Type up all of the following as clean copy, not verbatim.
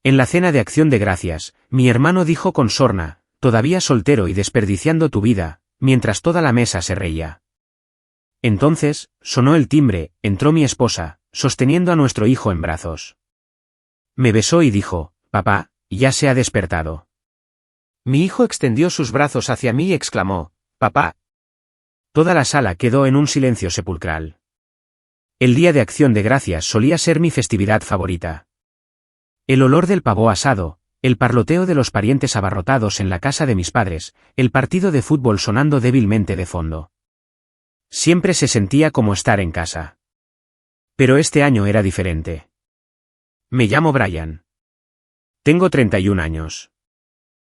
En la cena de Acción de Gracias, mi hermano dijo con sorna, todavía soltero y desperdiciando tu vida, mientras toda la mesa se reía. Entonces, sonó el timbre, entró mi esposa, sosteniendo a nuestro hijo en brazos. Me besó y dijo, papá, ya se ha despertado. Mi hijo extendió sus brazos hacia mí y exclamó, papá. Toda la sala quedó en un silencio sepulcral. El día de Acción de Gracias solía ser mi festividad favorita. El olor del pavo asado, el parloteo de los parientes abarrotados en la casa de mis padres, el partido de fútbol sonando débilmente de fondo. Siempre se sentía como estar en casa. Pero este año era diferente. Me llamo Brian. Tengo 31 años.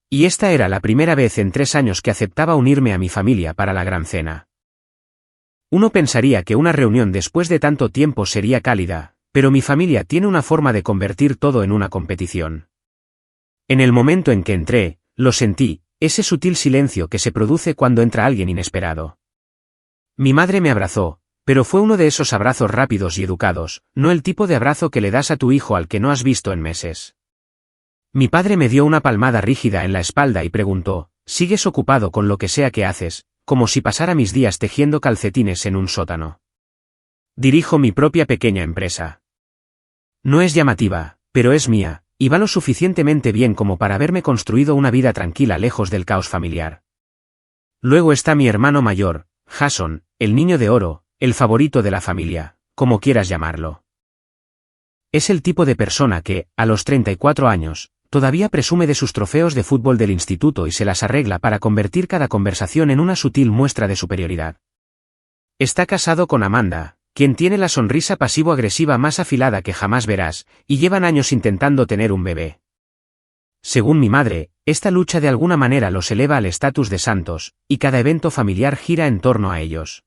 Y esta era la primera vez en 3 años que aceptaba unirme a mi familia para la gran cena. Uno pensaría que una reunión después de tanto tiempo sería cálida, pero mi familia tiene una forma de convertir todo en una competición. En el momento en que entré, lo sentí, ese sutil silencio que se produce cuando entra alguien inesperado. Mi madre me abrazó, pero fue uno de esos abrazos rápidos y educados, no el tipo de abrazo que le das a tu hijo al que no has visto en meses. Mi padre me dio una palmada rígida en la espalda y preguntó, ¿sigues ocupado con lo que sea que haces? Como si pasara mis días tejiendo calcetines en un sótano. Dirijo mi propia pequeña empresa. No es llamativa, pero es mía, y va lo suficientemente bien como para haberme construido una vida tranquila lejos del caos familiar. Luego está mi hermano mayor, Jason, el niño de oro, el favorito de la familia, como quieras llamarlo. Es el tipo de persona que, a los 34 años, todavía presume de sus trofeos de fútbol del instituto y se las arregla para convertir cada conversación en una sutil muestra de superioridad. Está casado con Amanda, quien tiene la sonrisa pasivo-agresiva más afilada que jamás verás, y llevan años intentando tener un bebé. Según mi madre, esta lucha de alguna manera los eleva al estatus de santos, y cada evento familiar gira en torno a ellos.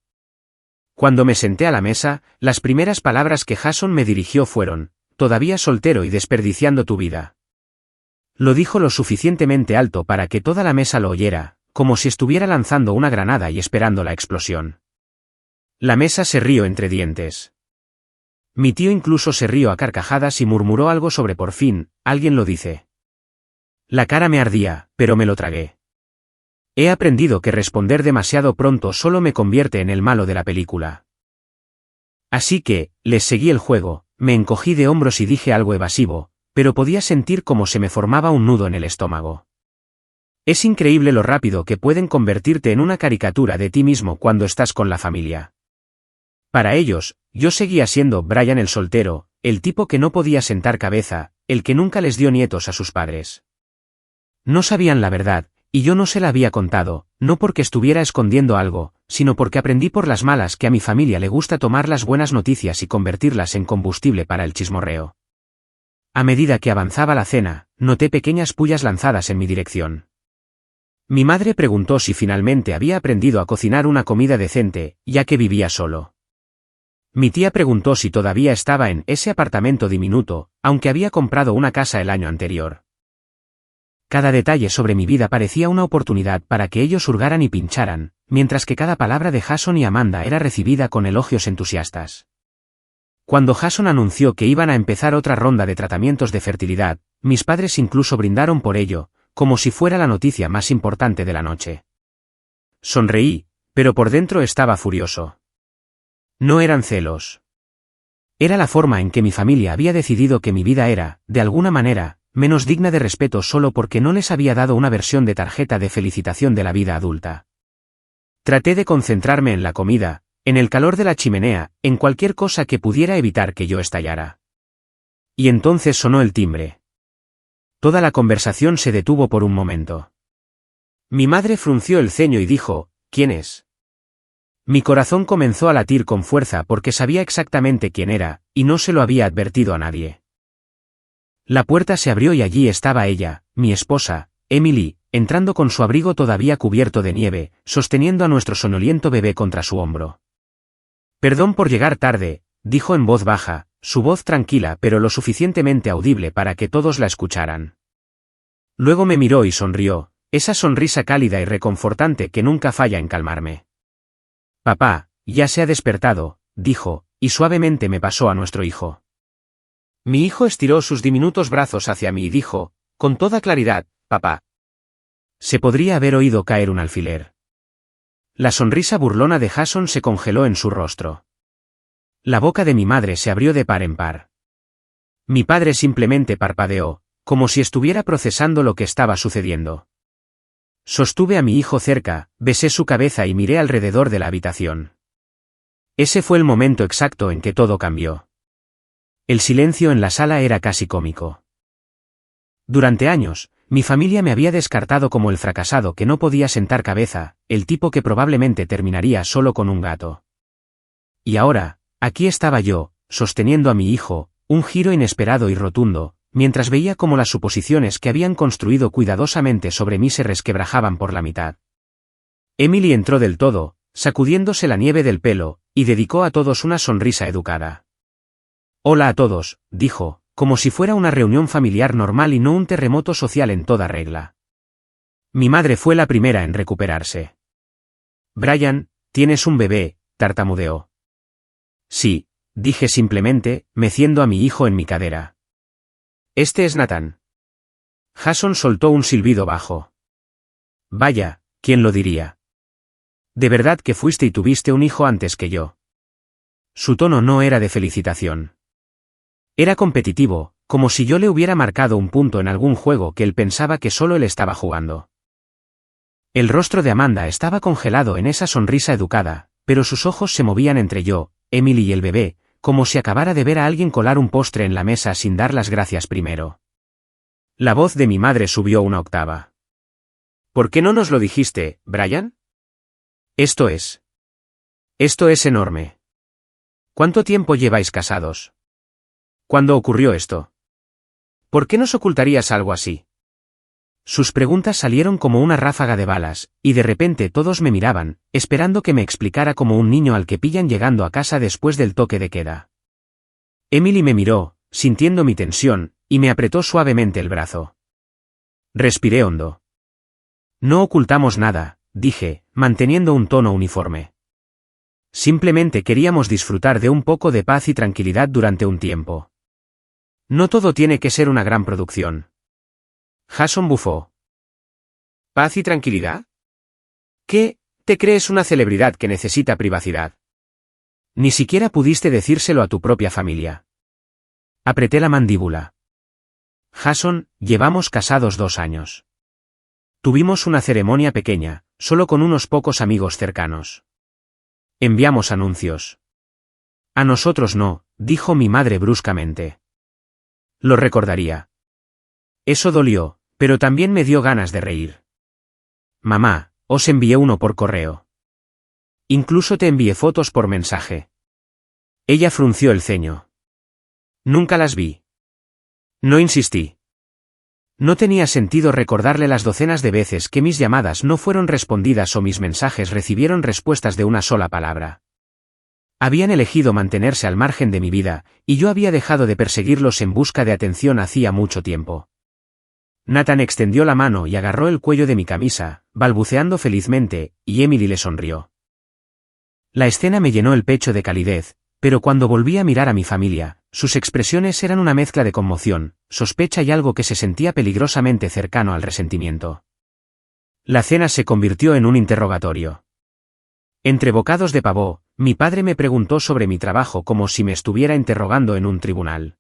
Cuando me senté a la mesa, las primeras palabras que Jason me dirigió fueron, todavía soltero y desperdiciando tu vida. Lo dijo lo suficientemente alto para que toda la mesa lo oyera, como si estuviera lanzando una granada y esperando la explosión. La mesa se rió entre dientes. Mi tío incluso se rió a carcajadas y murmuró algo sobre por fin, alguien lo dice. La cara me ardía, pero me lo tragué. He aprendido que responder demasiado pronto solo me convierte en el malo de la película. Así que, les seguí el juego, me encogí de hombros y dije algo evasivo, pero podía sentir cómo se me formaba un nudo en el estómago. Es increíble lo rápido que pueden convertirte en una caricatura de ti mismo cuando estás con la familia. Para ellos, yo seguía siendo Brian el soltero, el tipo que no podía sentar cabeza, el que nunca les dio nietos a sus padres. No sabían la verdad, y yo no se la había contado, no porque estuviera escondiendo algo, sino porque aprendí por las malas que a mi familia le gusta tomar las buenas noticias y convertirlas en combustible para el chismorreo. A medida que avanzaba la cena, noté pequeñas pullas lanzadas en mi dirección. Mi madre preguntó si finalmente había aprendido a cocinar una comida decente, ya que vivía solo. Mi tía preguntó si todavía estaba en ese apartamento diminuto, aunque había comprado una casa el año anterior. Cada detalle sobre mi vida parecía una oportunidad para que ellos hurgaran y pincharan, mientras que cada palabra de Jason y Amanda era recibida con elogios entusiastas. Cuando Jason anunció que iban a empezar otra ronda de tratamientos de fertilidad, mis padres incluso brindaron por ello, como si fuera la noticia más importante de la noche. Sonreí, pero por dentro estaba furioso. No eran celos. Era la forma en que mi familia había decidido que mi vida era, de alguna manera, menos digna de respeto solo porque no les había dado una versión de tarjeta de felicitación de la vida adulta. Traté de concentrarme en la comida, en el calor de la chimenea, en cualquier cosa que pudiera evitar que yo estallara. Y entonces sonó el timbre. Toda la conversación se detuvo por un momento. Mi madre frunció el ceño y dijo, ¿quién es? Mi corazón comenzó a latir con fuerza porque sabía exactamente quién era, y no se lo había advertido a nadie. La puerta se abrió y allí estaba ella, mi esposa, Emily, entrando con su abrigo todavía cubierto de nieve, sosteniendo a nuestro soñoliento bebé contra su hombro. Perdón por llegar tarde, dijo en voz baja, su voz tranquila pero lo suficientemente audible para que todos la escucharan. Luego me miró y sonrió, esa sonrisa cálida y reconfortante que nunca falla en calmarme. Papá, ya se ha despertado, dijo, y suavemente me pasó a nuestro hijo. Mi hijo estiró sus diminutos brazos hacia mí y dijo, con toda claridad, papá. Se podría haber oído caer un alfiler. La sonrisa burlona de Jason se congeló en su rostro. La boca de mi madre se abrió de par en par. Mi padre simplemente parpadeó, como si estuviera procesando lo que estaba sucediendo. Sostuve a mi hijo cerca, besé su cabeza y miré alrededor de la habitación. Ese fue el momento exacto en que todo cambió. El silencio en la sala era casi cómico. Durante años, mi familia me había descartado como el fracasado que no podía sentar cabeza, el tipo que probablemente terminaría solo con un gato. Y ahora, aquí estaba yo, sosteniendo a mi hijo, un giro inesperado y rotundo, mientras veía cómo las suposiciones que habían construido cuidadosamente sobre mí se resquebrajaban por la mitad. Emily entró del todo, sacudiéndose la nieve del pelo, y dedicó a todos una sonrisa educada. Hola a todos, dijo, como si fuera una reunión familiar normal y no un terremoto social en toda regla. Mi madre fue la primera en recuperarse. Brian, tienes un bebé, tartamudeó. Sí, dije simplemente, meciendo a mi hijo en mi cadera. Este es Nathan. Jason soltó un silbido bajo. Vaya, ¿quién lo diría? De verdad que fuiste y tuviste un hijo antes que yo. Su tono no era de felicitación. Era competitivo, como si yo le hubiera marcado un punto en algún juego que él pensaba que solo él estaba jugando. El rostro de Amanda estaba congelado en esa sonrisa educada, pero sus ojos se movían entre yo, Emily y el bebé, como si acabara de ver a alguien colar un postre en la mesa sin dar las gracias primero. La voz de mi madre subió una octava. ¿Por qué no nos lo dijiste, Brian? Esto es enorme. ¿Cuánto tiempo lleváis casados? ¿Cuándo ocurrió esto? ¿Por qué nos ocultarías algo así? Sus preguntas salieron como una ráfaga de balas, y de repente todos me miraban, esperando que me explicara como un niño al que pillan llegando a casa después del toque de queda. Emily me miró, sintiendo mi tensión, y me apretó suavemente el brazo. Respiré hondo. No ocultamos nada, dije, manteniendo un tono uniforme. Simplemente queríamos disfrutar de un poco de paz y tranquilidad durante un tiempo. No todo tiene que ser una gran producción. Jason bufó. ¿Paz y tranquilidad? ¿Qué? ¿Te crees una celebridad que necesita privacidad? Ni siquiera pudiste decírselo a tu propia familia. Apreté la mandíbula. Jason, llevamos casados 2 años. Tuvimos una ceremonia pequeña, solo con unos pocos amigos cercanos. Enviamos anuncios. A nosotros no, dijo mi madre bruscamente. Lo recordaría. Eso dolió, pero también me dio ganas de reír. Mamá, os envié uno por correo. Incluso te envié fotos por mensaje. Ella frunció el ceño. Nunca las vi. No insistí. No tenía sentido recordarle las docenas de veces que mis llamadas no fueron respondidas o mis mensajes recibieron respuestas de una sola palabra. Habían elegido mantenerse al margen de mi vida, y yo había dejado de perseguirlos en busca de atención hacía mucho tiempo. Nathan extendió la mano y agarró el cuello de mi camisa, balbuceando felizmente, y Emily le sonrió. La escena me llenó el pecho de calidez, pero cuando volví a mirar a mi familia, sus expresiones eran una mezcla de conmoción, sospecha y algo que se sentía peligrosamente cercano al resentimiento. La cena se convirtió en un interrogatorio. Entre bocados de pavó, mi padre me preguntó sobre mi trabajo como si me estuviera interrogando en un tribunal.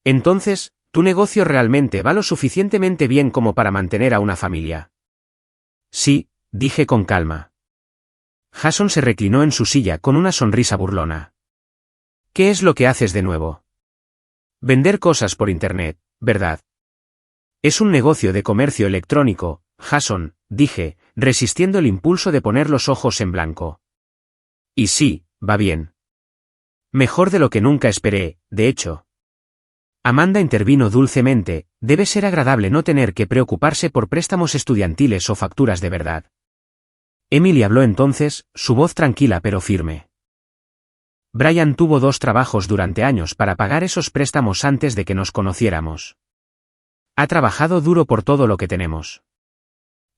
Entonces, ¿tu negocio realmente va lo suficientemente bien como para mantener a una familia? Sí, dije con calma. Jason se reclinó en su silla con una sonrisa burlona. ¿Qué es lo que haces de nuevo? Vender cosas por internet, ¿verdad? Es un negocio de comercio electrónico, Jason, dije, resistiendo el impulso de poner los ojos en blanco. Y sí, va bien. Mejor de lo que nunca esperé, de hecho. Amanda intervino dulcemente, debe ser agradable no tener que preocuparse por préstamos estudiantiles o facturas de verdad. Emily habló entonces, su voz tranquila pero firme. Brian tuvo 2 trabajos durante años para pagar esos préstamos antes de que nos conociéramos. Ha trabajado duro por todo lo que tenemos.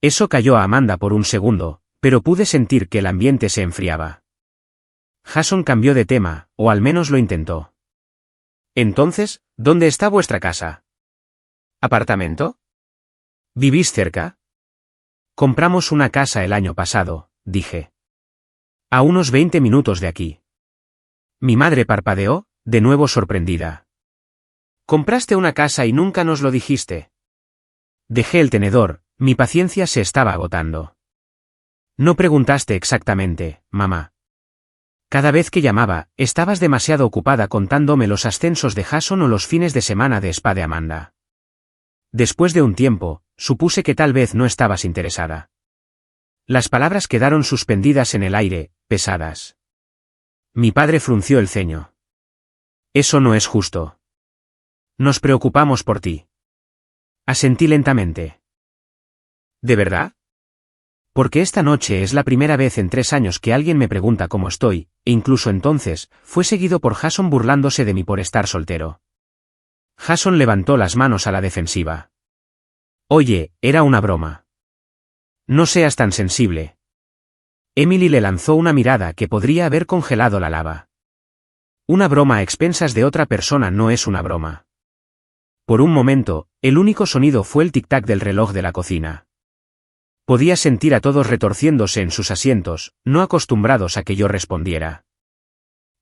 Eso calló a Amanda por un segundo, pero pude sentir que el ambiente se enfriaba. Jason cambió de tema, o al menos lo intentó. Entonces, ¿dónde está vuestra casa? ¿Apartamento? ¿Vivís cerca? Compramos una casa el año pasado, dije. A unos 20 minutos de aquí. Mi madre parpadeó, de nuevo sorprendida. ¿Compraste una casa y nunca nos lo dijiste? Dejé el tenedor, mi paciencia se estaba agotando. No preguntaste exactamente, mamá. Cada vez que llamaba, estabas demasiado ocupada contándome los ascensos de Jason o los fines de semana de spa de Amanda. Después de un tiempo, supuse que tal vez no estabas interesada. Las palabras quedaron suspendidas en el aire, pesadas. Mi padre frunció el ceño. Eso no es justo. Nos preocupamos por ti. Asentí lentamente. ¿De verdad? Porque esta noche es la primera vez en 3 años que alguien me pregunta cómo estoy, e incluso entonces, fue seguido por Jason burlándose de mí por estar soltero. Jason levantó las manos a la defensiva. Oye, era una broma. No seas tan sensible. Emily le lanzó una mirada que podría haber congelado la lava. Una broma a expensas de otra persona no es una broma. Por un momento, el único sonido fue el tic-tac del reloj de la cocina. Podía sentir a todos retorciéndose en sus asientos, no acostumbrados a que yo respondiera.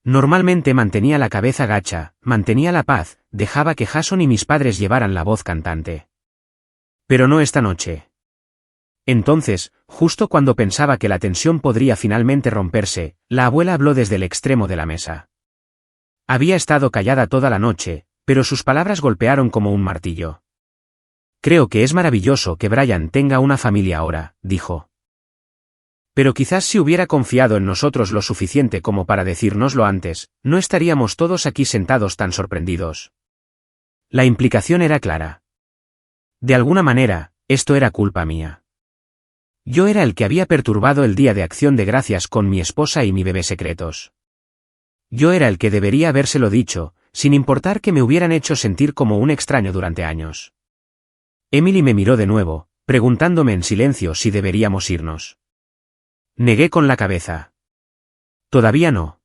Normalmente mantenía la cabeza gacha, mantenía la paz, dejaba que Jason y mis padres llevaran la voz cantante. Pero no esta noche. Entonces, justo cuando pensaba que la tensión podría finalmente romperse, la abuela habló desde el extremo de la mesa. Había estado callada toda la noche, pero sus palabras golpearon como un martillo. Creo que es maravilloso que Brian tenga una familia ahora, dijo. Pero quizás si hubiera confiado en nosotros lo suficiente como para decírnoslo antes, no estaríamos todos aquí sentados tan sorprendidos. La implicación era clara. De alguna manera, esto era culpa mía. Yo era el que había perturbado el Día de Acción de Gracias con mi esposa y mi bebé secretos. Yo era el que debería habérselo dicho, sin importar que me hubieran hecho sentir como un extraño durante años. Emily me miró de nuevo, preguntándome en silencio si deberíamos irnos. Negué con la cabeza. Todavía no.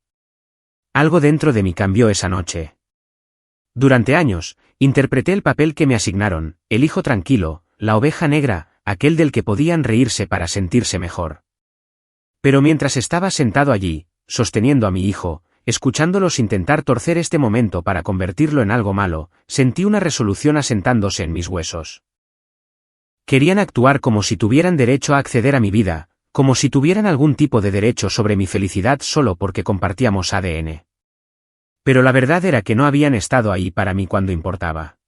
Algo dentro de mí cambió esa noche. Durante años, interpreté el papel que me asignaron, el hijo tranquilo, la oveja negra, aquel del que podían reírse para sentirse mejor. Pero mientras estaba sentado allí, sosteniendo a mi hijo, escuchándolos intentar torcer este momento para convertirlo en algo malo, sentí una resolución asentándose en mis huesos. Querían actuar como si tuvieran derecho a acceder a mi vida, como si tuvieran algún tipo de derecho sobre mi felicidad solo porque compartíamos ADN. Pero la verdad era que no habían estado ahí para mí cuando importaba.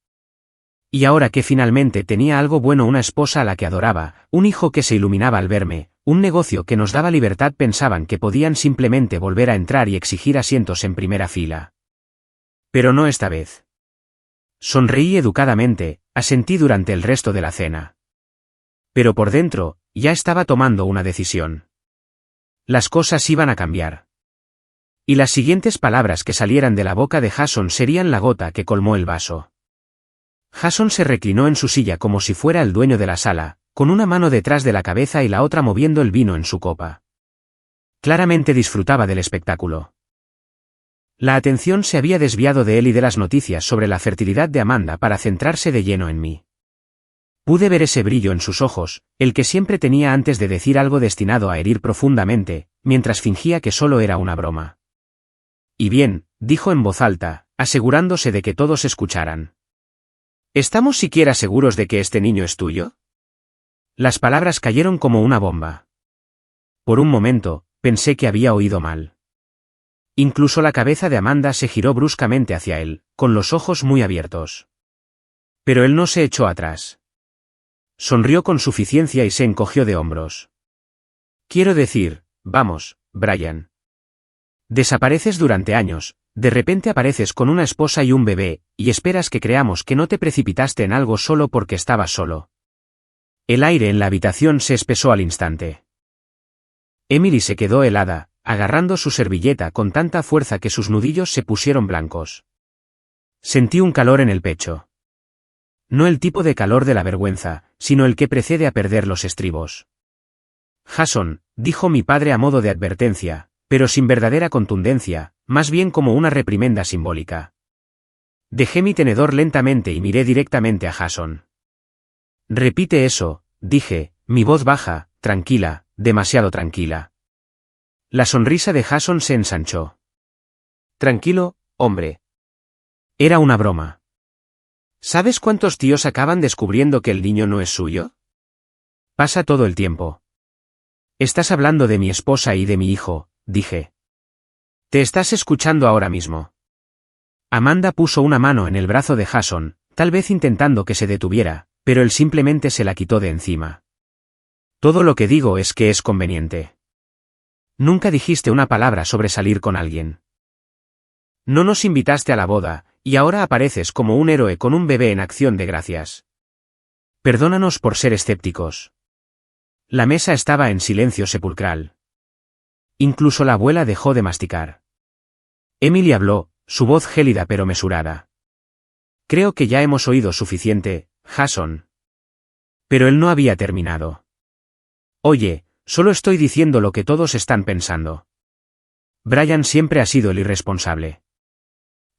Y ahora que finalmente tenía algo bueno, una esposa a la que adoraba, un hijo que se iluminaba al verme, un negocio que nos daba libertad, pensaban que podían simplemente volver a entrar y exigir asientos en primera fila. Pero no esta vez. Sonreí educadamente, asentí durante el resto de la cena. Pero por dentro, ya estaba tomando una decisión. Las cosas iban a cambiar. Y las siguientes palabras que salieran de la boca de Jason serían la gota que colmó el vaso. Jason se reclinó en su silla como si fuera el dueño de la sala, con una mano detrás de la cabeza y la otra moviendo el vino en su copa. Claramente disfrutaba del espectáculo. La atención se había desviado de él y de las noticias sobre la fertilidad de Amanda para centrarse de lleno en mí. Pude ver ese brillo en sus ojos, el que siempre tenía antes de decir algo destinado a herir profundamente, mientras fingía que solo era una broma. Y bien, dijo en voz alta, asegurándose de que todos escucharan. ¿Estamos siquiera seguros de que este niño es tuyo? Las palabras cayeron como una bomba. Por un momento, pensé que había oído mal. Incluso la cabeza de Amanda se giró bruscamente hacia él, con los ojos muy abiertos. Pero él no se echó atrás. Sonrió con suficiencia y se encogió de hombros. Quiero decir, vamos, Brian. Desapareces durante años, de repente apareces con una esposa y un bebé, y esperas que creamos que no te precipitaste en algo solo porque estabas solo. El aire en la habitación se espesó al instante. Emily se quedó helada, agarrando su servilleta con tanta fuerza que sus nudillos se pusieron blancos. Sentí un calor en el pecho. No el tipo de calor de la vergüenza, sino el que precede a perder los estribos. Jason, dijo mi padre a modo de advertencia, pero sin verdadera contundencia, más bien como una reprimenda simbólica. Dejé mi tenedor lentamente y miré directamente a Jason. Repite eso, dije, mi voz baja, tranquila, demasiado tranquila. La sonrisa de Jason se ensanchó. Tranquilo, hombre. Era una broma. ¿Sabes cuántos tíos acaban descubriendo que el niño no es suyo? Pasa todo el tiempo. Estás hablando de mi esposa y de mi hijo, dije. Te estás escuchando ahora mismo. Amanda puso una mano en el brazo de Jason, tal vez intentando que se detuviera, pero él simplemente se la quitó de encima. Todo lo que digo es que es conveniente. Nunca dijiste una palabra sobre salir con alguien. No nos invitaste a la boda, y ahora apareces como un héroe con un bebé en acción de gracias. Perdónanos por ser escépticos. La mesa estaba en silencio sepulcral. Incluso la abuela dejó de masticar. Emily habló, su voz gélida pero mesurada. Creo que ya hemos oído suficiente, Jason. Pero él no había terminado. Oye, solo estoy diciendo lo que todos están pensando. Brian siempre ha sido el irresponsable.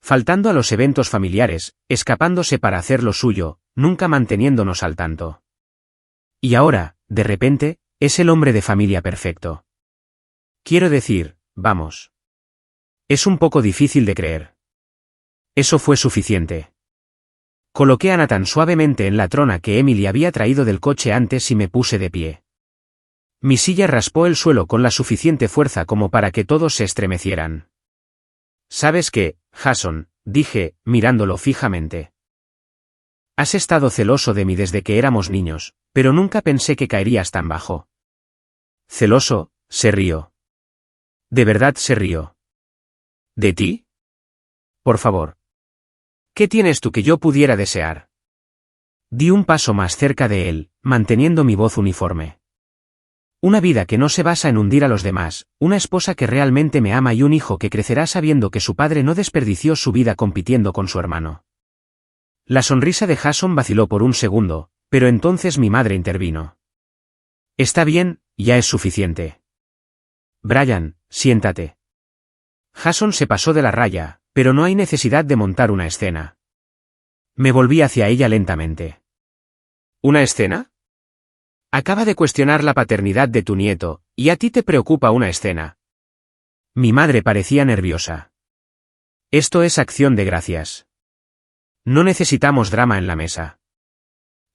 Faltando a los eventos familiares, escapándose para hacer lo suyo, nunca manteniéndonos al tanto. Y ahora, de repente, es el hombre de familia perfecto. Quiero decir, vamos. Es un poco difícil de creer. Eso fue suficiente. Coloqué a Nathan suavemente en la trona que Emily había traído del coche antes y me puse de pie. Mi silla raspó el suelo con la suficiente fuerza como para que todos se estremecieran. ¿Sabes qué, Jason?, dije, mirándolo fijamente. Has estado celoso de mí desde que éramos niños, pero nunca pensé que caerías tan bajo. ¿Celoso?, se rió. ¿De verdad se rió? ¿De ti? Por favor. ¿Qué tienes tú que yo pudiera desear? Di un paso más cerca de él, manteniendo mi voz uniforme. Una vida que no se basa en hundir a los demás, una esposa que realmente me ama y un hijo que crecerá sabiendo que su padre no desperdició su vida compitiendo con su hermano. La sonrisa de Jason vaciló por un segundo, pero entonces mi madre intervino. Está bien, ya es suficiente. Brian, siéntate. Jason se pasó de la raya, pero no hay necesidad de montar una escena. Me volví hacia ella lentamente. ¿Una escena? Acaba de cuestionar la paternidad de tu nieto, y a ti te preocupa una escena. Mi madre parecía nerviosa. Esto es acción de gracias. No necesitamos drama en la mesa.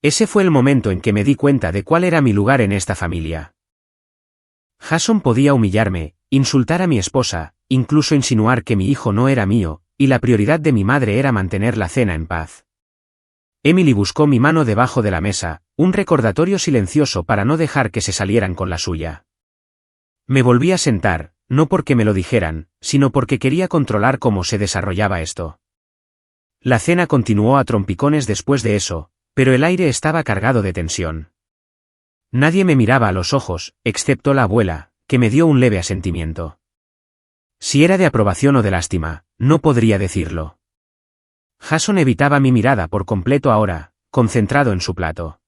Ese fue el momento en que me di cuenta de cuál era mi lugar en esta familia. Jason podía humillarme, insultar a mi esposa, incluso insinuar que mi hijo no era mío, y la prioridad de mi madre era mantener la cena en paz. Emily buscó mi mano debajo de la mesa, un recordatorio silencioso para no dejar que se salieran con la suya. Me volví a sentar, no porque me lo dijeran, sino porque quería controlar cómo se desarrollaba esto. La cena continuó a trompicones después de eso, pero el aire estaba cargado de tensión. Nadie me miraba a los ojos, excepto la abuela, que me dio un leve asentimiento. Si era de aprobación o de lástima, no podría decirlo. Jason evitaba mi mirada por completo ahora, concentrado en su plato.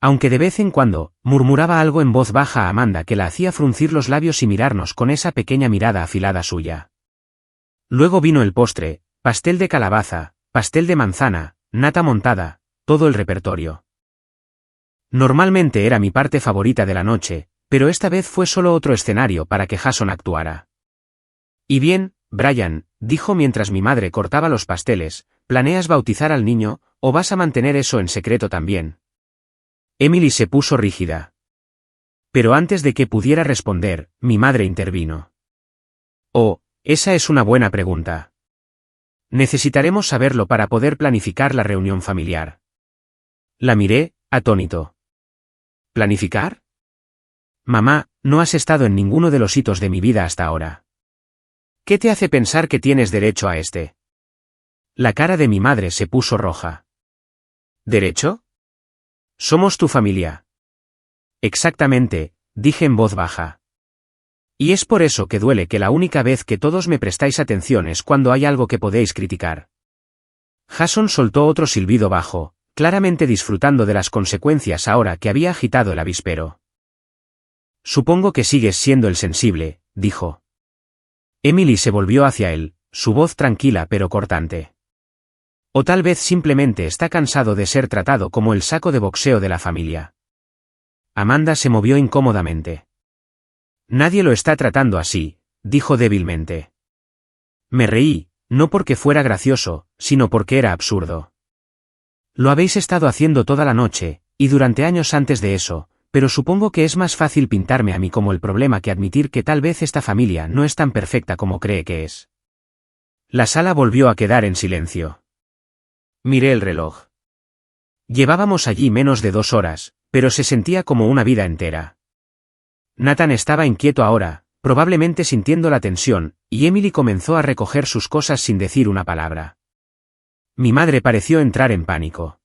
Aunque de vez en cuando, murmuraba algo en voz baja a Amanda que la hacía fruncir los labios y mirarnos con esa pequeña mirada afilada suya. Luego vino el postre, pastel de calabaza, pastel de manzana, nata montada, todo el repertorio. Normalmente era mi parte favorita de la noche, pero esta vez fue solo otro escenario para que Jason actuara. Y bien, Brian, dijo mientras mi madre cortaba los pasteles, ¿planeas bautizar al niño, o vas a mantener eso en secreto también? Emily se puso rígida. Pero antes de que pudiera responder, mi madre intervino. Oh, esa es una buena pregunta. Necesitaremos saberlo para poder planificar la reunión familiar. La miré, atónito. ¿Planificar? Mamá, no has estado en ninguno de los hitos de mi vida hasta ahora. ¿Qué te hace pensar que tienes derecho a este? La cara de mi madre se puso roja. ¿Derecho? Somos tu familia. Exactamente, dije en voz baja. Y es por eso que duele que la única vez que todos me prestáis atención es cuando hay algo que podéis criticar. Jason soltó otro silbido bajo, claramente disfrutando de las consecuencias ahora que había agitado el avispero. Supongo que sigues siendo el sensible, dijo. Emily se volvió hacia él, su voz tranquila pero cortante. O tal vez simplemente está cansado de ser tratado como el saco de boxeo de la familia. Amanda se movió incómodamente. Nadie lo está tratando así, dijo débilmente. Me reí, no porque fuera gracioso, sino porque era absurdo. Lo habéis estado haciendo toda la noche, y durante años antes de eso, pero supongo que es más fácil pintarme a mí como el problema que admitir que tal vez esta familia no es tan perfecta como cree que es. La sala volvió a quedar en silencio. Miré el reloj. Llevábamos allí menos de 2 horas, pero se sentía como una vida entera. Nathan estaba inquieto ahora, probablemente sintiendo la tensión, y Emily comenzó a recoger sus cosas sin decir una palabra. Mi madre pareció entrar en pánico.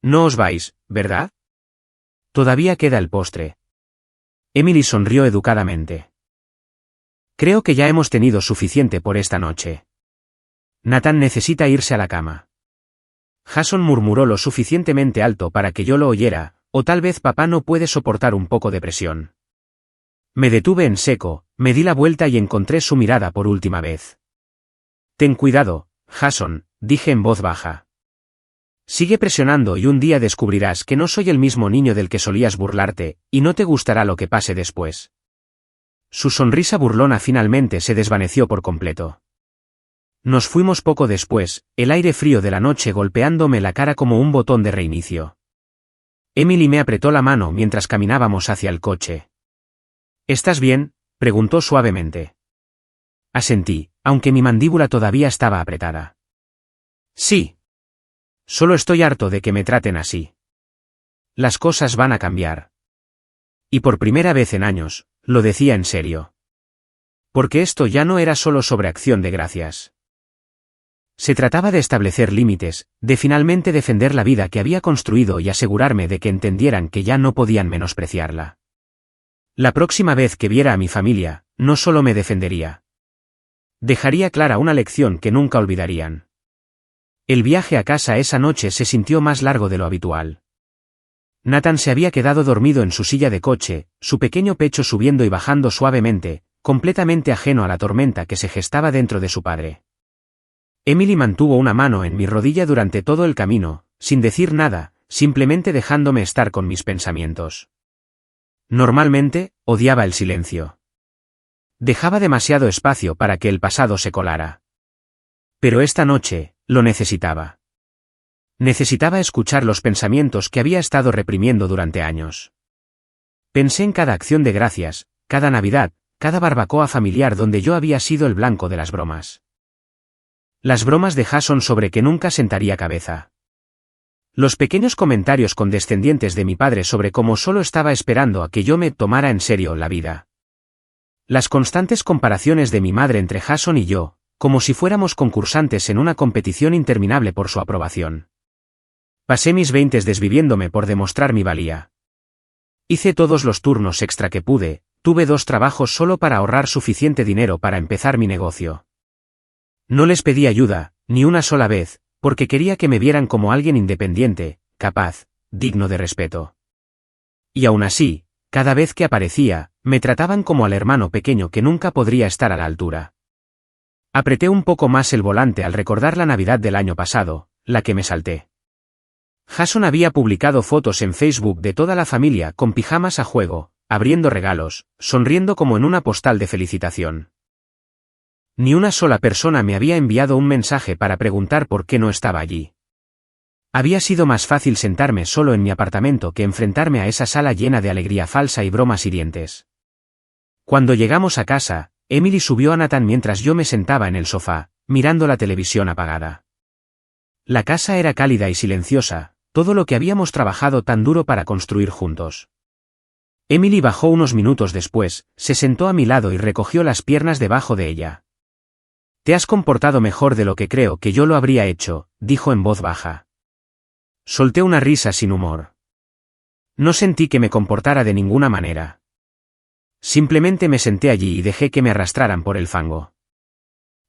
No os vais, ¿verdad? Todavía queda el postre. Emily sonrió educadamente. Creo que ya hemos tenido suficiente por esta noche. Nathan necesita irse a la cama. Jason murmuró lo suficientemente alto para que yo lo oyera, o tal vez papá no puede soportar un poco de presión. Me detuve en seco, me di la vuelta y encontré su mirada por última vez. Ten cuidado, Jason, dije en voz baja. Sigue presionando y un día descubrirás que no soy el mismo niño del que solías burlarte, y no te gustará lo que pase después. Su sonrisa burlona finalmente se desvaneció por completo. Nos fuimos poco después, el aire frío de la noche golpeándome la cara como un botón de reinicio. Emily me apretó la mano mientras caminábamos hacia el coche. ¿Estás bien?, preguntó suavemente. Asentí, aunque mi mandíbula todavía estaba apretada. Sí. Solo estoy harto de que me traten así. Las cosas van a cambiar. Y por primera vez en años, lo decía en serio. Porque esto ya no era solo sobre Acción de Gracias. Se trataba de establecer límites, de finalmente defender la vida que había construido y asegurarme de que entendieran que ya no podían menospreciarla. La próxima vez que viera a mi familia, no solo me defendería. Dejaría clara una lección que nunca olvidarían. El viaje a casa esa noche se sintió más largo de lo habitual. Nathan se había quedado dormido en su silla de coche, su pequeño pecho subiendo y bajando suavemente, completamente ajeno a la tormenta que se gestaba dentro de su padre. Emily mantuvo una mano en mi rodilla durante todo el camino, sin decir nada, simplemente dejándome estar con mis pensamientos. Normalmente, odiaba el silencio. Dejaba demasiado espacio para que el pasado se colara. Pero esta noche, lo necesitaba. Necesitaba escuchar los pensamientos que había estado reprimiendo durante años. Pensé en cada Acción de Gracias, cada Navidad, cada barbacoa familiar donde yo había sido el blanco de las bromas. Las bromas de Jason sobre que nunca sentaría cabeza. Los pequeños comentarios condescendientes de mi padre sobre cómo solo estaba esperando a que yo me tomara en serio la vida. Las constantes comparaciones de mi madre entre Jason y yo, como si fuéramos concursantes en una competición interminable por su aprobación. Pasé mis 20 desviviéndome por demostrar mi valía. Hice todos los turnos extra que pude, tuve 2 trabajos solo para ahorrar suficiente dinero para empezar mi negocio. No les pedí ayuda, ni una sola vez, porque quería que me vieran como alguien independiente, capaz, digno de respeto. Y aún así, cada vez que aparecía, me trataban como al hermano pequeño que nunca podría estar a la altura. Apreté un poco más el volante al recordar la Navidad del año pasado, la que me salté. Jason había publicado fotos en Facebook de toda la familia con pijamas a juego, abriendo regalos, sonriendo como en una postal de felicitación. Ni una sola persona me había enviado un mensaje para preguntar por qué no estaba allí. Había sido más fácil sentarme solo en mi apartamento que enfrentarme a esa sala llena de alegría falsa y bromas hirientes. Cuando llegamos a casa, Emily subió a Nathan mientras yo me sentaba en el sofá, mirando la televisión apagada. La casa era cálida y silenciosa, todo lo que habíamos trabajado tan duro para construir juntos. Emily bajó unos minutos después, se sentó a mi lado y recogió las piernas debajo de ella. Te has comportado mejor de lo que creo que yo lo habría hecho, dijo en voz baja. Solté una risa sin humor. No sentí que me comportara de ninguna manera. Simplemente me senté allí y dejé que me arrastraran por el fango.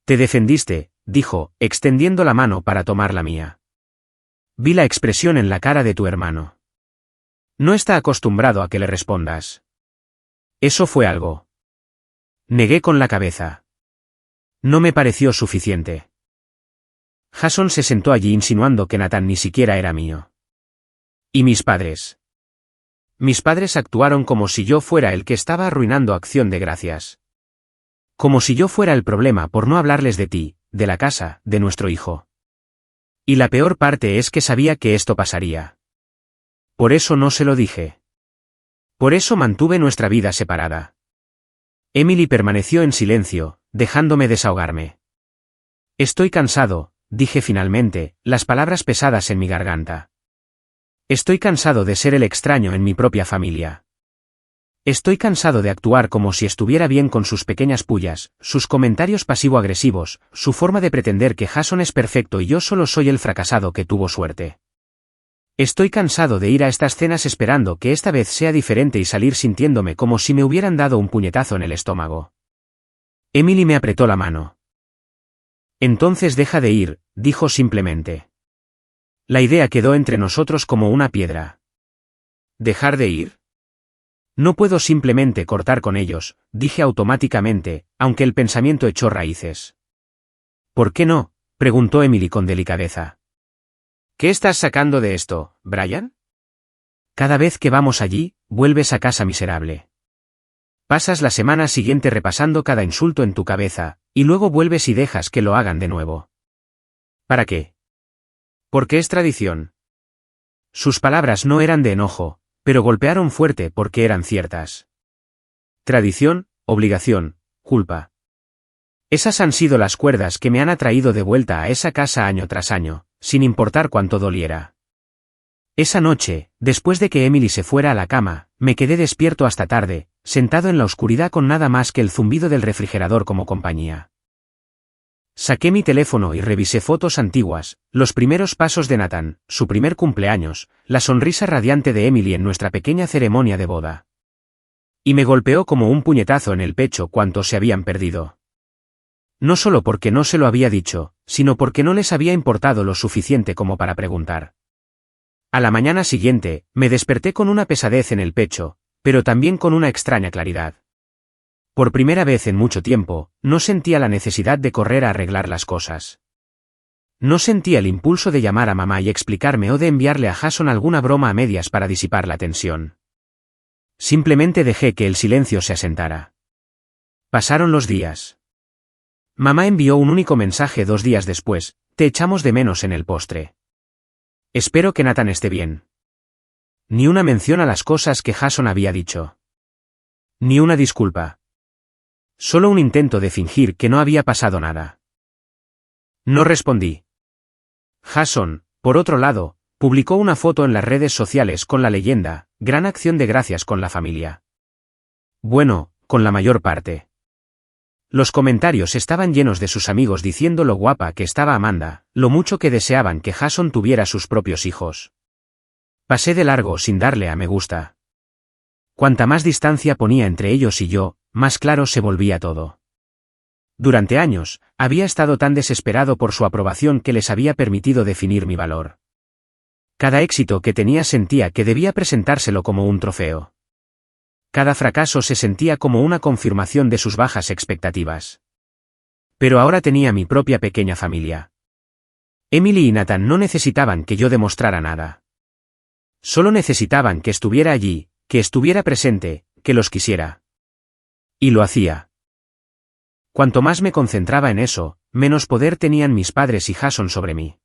Te defendiste, dijo, extendiendo la mano para tomar la mía. Vi la expresión en la cara de tu hermano. No está acostumbrado a que le respondas. Eso fue algo. Negué con la cabeza. No me pareció suficiente. Jason se sentó allí insinuando que Nathan ni siquiera era mío. ¿Y mis padres? Mis padres actuaron como si yo fuera el que estaba arruinando Acción de Gracias. Como si yo fuera el problema por no hablarles de ti, de la casa, de nuestro hijo. Y la peor parte es que sabía que esto pasaría. Por eso no se lo dije. Por eso mantuve nuestra vida separada. Emily permaneció en silencio, dejándome desahogarme. Estoy cansado, dije finalmente, las palabras pesadas en mi garganta. Estoy cansado de ser el extraño en mi propia familia. Estoy cansado de actuar como si estuviera bien con sus pequeñas pullas, sus comentarios pasivo-agresivos, su forma de pretender que Jason es perfecto y yo solo soy el fracasado que tuvo suerte. Estoy cansado de ir a estas cenas esperando que esta vez sea diferente y salir sintiéndome como si me hubieran dado un puñetazo en el estómago. Emily me apretó la mano. Entonces deja de ir, dijo simplemente. La idea quedó entre nosotros como una piedra. ¿Dejar de ir? No puedo simplemente cortar con ellos, dije automáticamente, aunque el pensamiento echó raíces. ¿Por qué no?, preguntó Emily con delicadeza. ¿Qué estás sacando de esto, Brian? Cada vez que vamos allí, vuelves a casa miserable. Pasas la semana siguiente repasando cada insulto en tu cabeza, y luego vuelves y dejas que lo hagan de nuevo. ¿Para qué? Porque es tradición. Sus palabras no eran de enojo, pero golpearon fuerte porque eran ciertas. Tradición, obligación, culpa. Esas han sido las cuerdas que me han atraído de vuelta a esa casa año tras año, sin importar cuánto doliera. Esa noche, después de que Emily se fuera a la cama, me quedé despierto hasta tarde, sentado en la oscuridad con nada más que el zumbido del refrigerador como compañía. Saqué mi teléfono y revisé fotos antiguas, los primeros pasos de Nathan, su primer cumpleaños, la sonrisa radiante de Emily en nuestra pequeña ceremonia de boda. Y me golpeó como un puñetazo en el pecho cuántos se habían perdido. No solo porque no se lo había dicho, sino porque no les había importado lo suficiente como para preguntar. A la mañana siguiente, me desperté con una pesadez en el pecho, pero también con una extraña claridad. Por primera vez en mucho tiempo, no sentía la necesidad de correr a arreglar las cosas. No sentía el impulso de llamar a mamá y explicarme o de enviarle a Jason alguna broma a medias para disipar la tensión. Simplemente dejé que el silencio se asentara. Pasaron los días. Mamá envió un único mensaje 2 días después: te echamos de menos en el postre. Espero que Nathan esté bien. Ni una mención a las cosas que Jason había dicho. Ni una disculpa. Solo un intento de fingir que no había pasado nada. No respondí. Jason, por otro lado, publicó una foto en las redes sociales con la leyenda: gran acción de gracias con la familia. Bueno, con la mayor parte. Los comentarios estaban llenos de sus amigos diciendo lo guapa que estaba Amanda, lo mucho que deseaban que Jason tuviera sus propios hijos. Pasé de largo sin darle a me gusta. Cuanta más distancia ponía entre ellos y yo, más claro se volvía todo. Durante años, había estado tan desesperado por su aprobación que les había permitido definir mi valor. Cada éxito que tenía sentía que debía presentárselo como un trofeo. Cada fracaso se sentía como una confirmación de sus bajas expectativas. Pero ahora tenía mi propia pequeña familia. Emily y Nathan no necesitaban que yo demostrara nada. Solo necesitaban que estuviera allí, que estuviera presente, que los quisiera. Y lo hacía. Cuanto más me concentraba en eso, menos poder tenían mis padres y Jason sobre mí.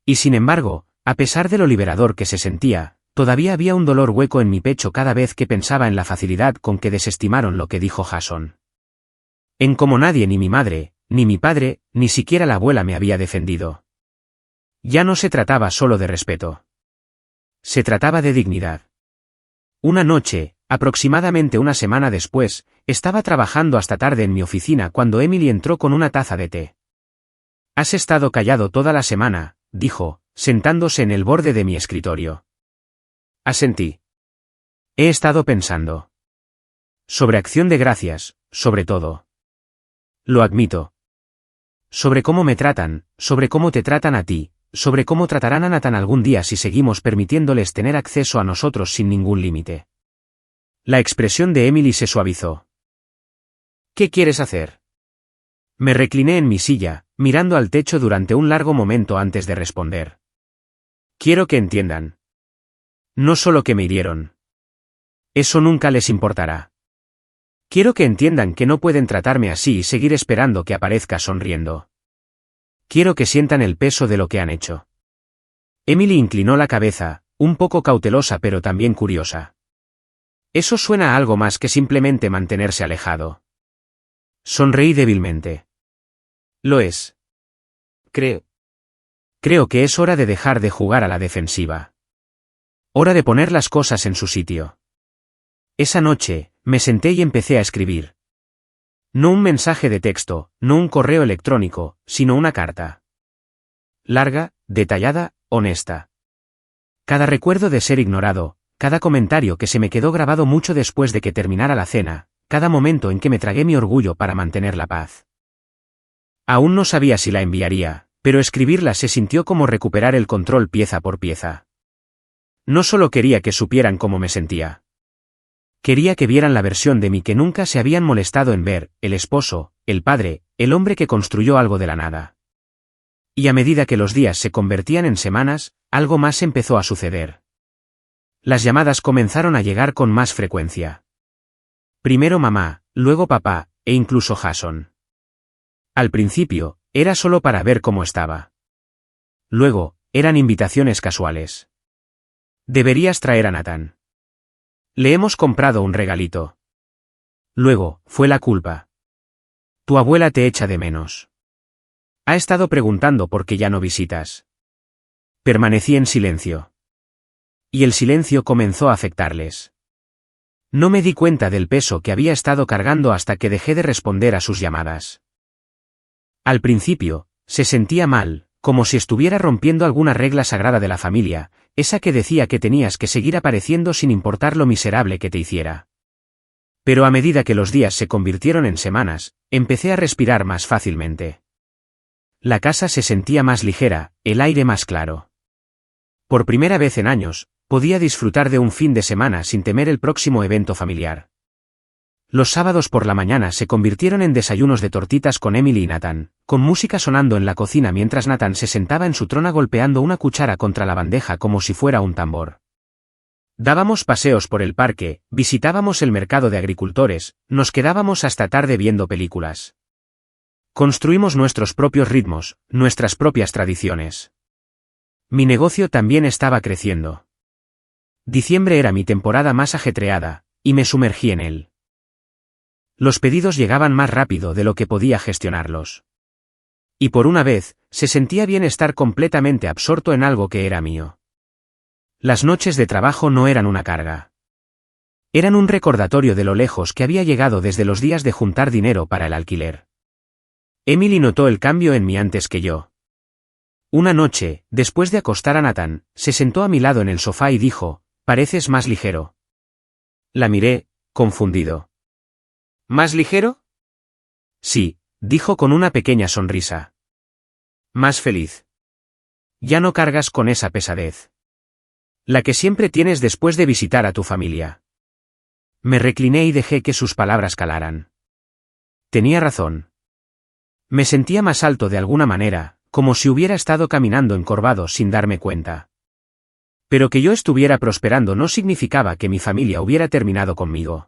Y sin embargo, a pesar de lo liberador que se sentía, todavía había un dolor hueco en mi pecho cada vez que pensaba en la facilidad con que desestimaron lo que dijo Jason. En cómo nadie, ni mi madre, ni mi padre, ni siquiera la abuela me había defendido. Ya no se trataba solo de respeto. Se trataba de dignidad. Una noche, aproximadamente una semana después, estaba trabajando hasta tarde en mi oficina cuando Emily entró con una taza de té. «Has estado callado toda la semana», dijo, sentándose en el borde de mi escritorio. Asentí. He estado pensando. Sobre Acción de Gracias, sobre todo. Lo admito. Sobre cómo me tratan, sobre cómo te tratan a ti, sobre cómo tratarán a Nathan algún día si seguimos permitiéndoles tener acceso a nosotros sin ningún límite. La expresión de Emily se suavizó. ¿Qué quieres hacer? Me recliné en mi silla, mirando al techo durante un largo momento antes de responder. Quiero que entiendan. No solo que me hirieron. Eso nunca les importará. Quiero que entiendan que no pueden tratarme así y seguir esperando que aparezca sonriendo. Quiero que sientan el peso de lo que han hecho. Emily inclinó la cabeza, un poco cautelosa pero también curiosa. Eso suena a algo más que simplemente mantenerse alejado. Sonreí débilmente. Lo es. Creo que es hora de dejar de jugar a la defensiva. Hora de poner las cosas en su sitio. Esa noche, me senté y empecé a escribir. No un mensaje de texto, no un correo electrónico, sino una carta. Larga, detallada, honesta. Cada recuerdo de ser ignorado, cada comentario que se me quedó grabado mucho después de que terminara la cena, cada momento en que me tragué mi orgullo para mantener la paz. Aún no sabía si la enviaría, pero escribirla se sintió como recuperar el control pieza por pieza. No solo quería que supieran cómo me sentía. Quería que vieran la versión de mí que nunca se habían molestado en ver, el esposo, el padre, el hombre que construyó algo de la nada. Y a medida que los días se convertían en semanas, algo más empezó a suceder. Las llamadas comenzaron a llegar con más frecuencia. Primero mamá, luego papá, e incluso Jason. Al principio, era solo para ver cómo estaba. Luego, eran invitaciones casuales. Deberías traer a Nathan. Le hemos comprado un regalito. Luego, fue la culpa. Tu abuela te echa de menos. Ha estado preguntando por qué ya no visitas. Permanecí en silencio. Y el silencio comenzó a afectarles. No me di cuenta del peso que había estado cargando hasta que dejé de responder a sus llamadas. Al principio, se sentía mal, como si estuviera rompiendo alguna regla sagrada de la familia, esa que decía que tenías que seguir apareciendo sin importar lo miserable que te hiciera. Pero a medida que los días se convirtieron en semanas, empecé a respirar más fácilmente. La casa se sentía más ligera, el aire más claro. Por primera vez en años, podía disfrutar de un fin de semana sin temer el próximo evento familiar. Los sábados por la mañana se convirtieron en desayunos de tortitas con Emily y Nathan, con música sonando en la cocina mientras Nathan se sentaba en su trona golpeando una cuchara contra la bandeja como si fuera un tambor. Dábamos paseos por el parque, visitábamos el mercado de agricultores, nos quedábamos hasta tarde viendo películas. Construimos nuestros propios ritmos, nuestras propias tradiciones. Mi negocio también estaba creciendo. Diciembre era mi temporada más ajetreada, y me sumergí en él. Los pedidos llegaban más rápido de lo que podía gestionarlos. Y por una vez, se sentía bien estar completamente absorto en algo que era mío. Las noches de trabajo no eran una carga. Eran un recordatorio de lo lejos que había llegado desde los días de juntar dinero para el alquiler. Emily notó el cambio en mí antes que yo. Una noche, después de acostar a Nathan, se sentó a mi lado en el sofá y dijo, «Pareces más ligero». La miré, confundido. ¿Más ligero? Sí, dijo con una pequeña sonrisa. Más feliz. Ya no cargas con esa pesadez. La que siempre tienes después de visitar a tu familia. Me recliné y dejé que sus palabras calaran. Tenía razón. Me sentía más alto de alguna manera, como si hubiera estado caminando encorvado sin darme cuenta. Pero que yo estuviera prosperando no significaba que mi familia hubiera terminado conmigo.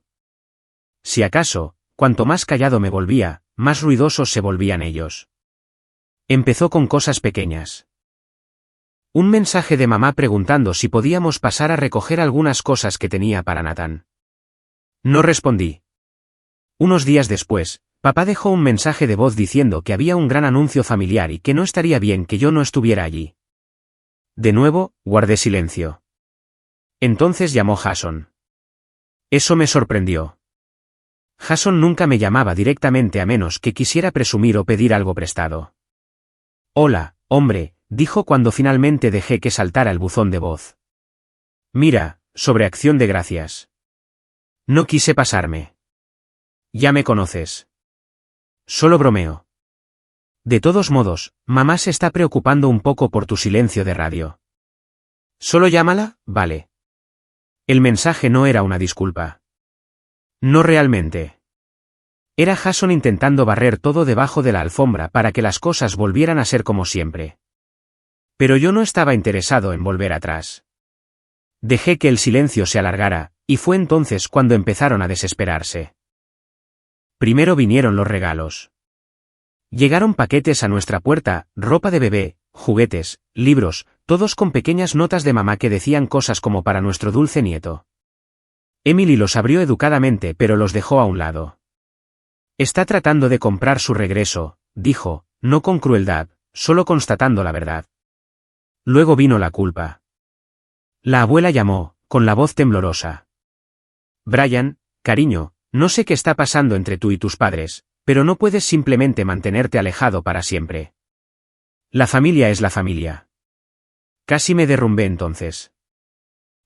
Si acaso, cuanto más callado me volvía, más ruidosos se volvían ellos. Empezó con cosas pequeñas. Un mensaje de mamá preguntando si podíamos pasar a recoger algunas cosas que tenía para Nathan. No respondí. Unos días después, papá dejó un mensaje de voz diciendo que había un gran anuncio familiar y que no estaría bien que yo no estuviera allí. De nuevo, guardé silencio. Entonces llamó Jason. Eso me sorprendió. Jason nunca me llamaba directamente a menos que quisiera presumir o pedir algo prestado. Hola, hombre, dijo cuando finalmente dejé que saltara el buzón de voz. Mira, sobre Acción de Gracias. No quise pasarme. Ya me conoces. Solo bromeo. De todos modos, mamá se está preocupando un poco por tu silencio de radio. Solo llámala, vale. El mensaje no era una disculpa. No realmente. Era Jason intentando barrer todo debajo de la alfombra para que las cosas volvieran a ser como siempre. Pero yo no estaba interesado en volver atrás. Dejé que el silencio se alargara, y fue entonces cuando empezaron a desesperarse. Primero vinieron los regalos. Llegaron paquetes a nuestra puerta, ropa de bebé, juguetes, libros, todos con pequeñas notas de mamá que decían cosas como para nuestro dulce nieto. Emily los abrió educadamente pero los dejó a un lado. Está tratando de comprar su regreso, dijo, no con crueldad, solo constatando la verdad. Luego vino la culpa. La abuela llamó, con la voz temblorosa. Brian, cariño, no sé qué está pasando entre tú y tus padres, pero no puedes simplemente mantenerte alejado para siempre. La familia es la familia. Casi me derrumbé entonces.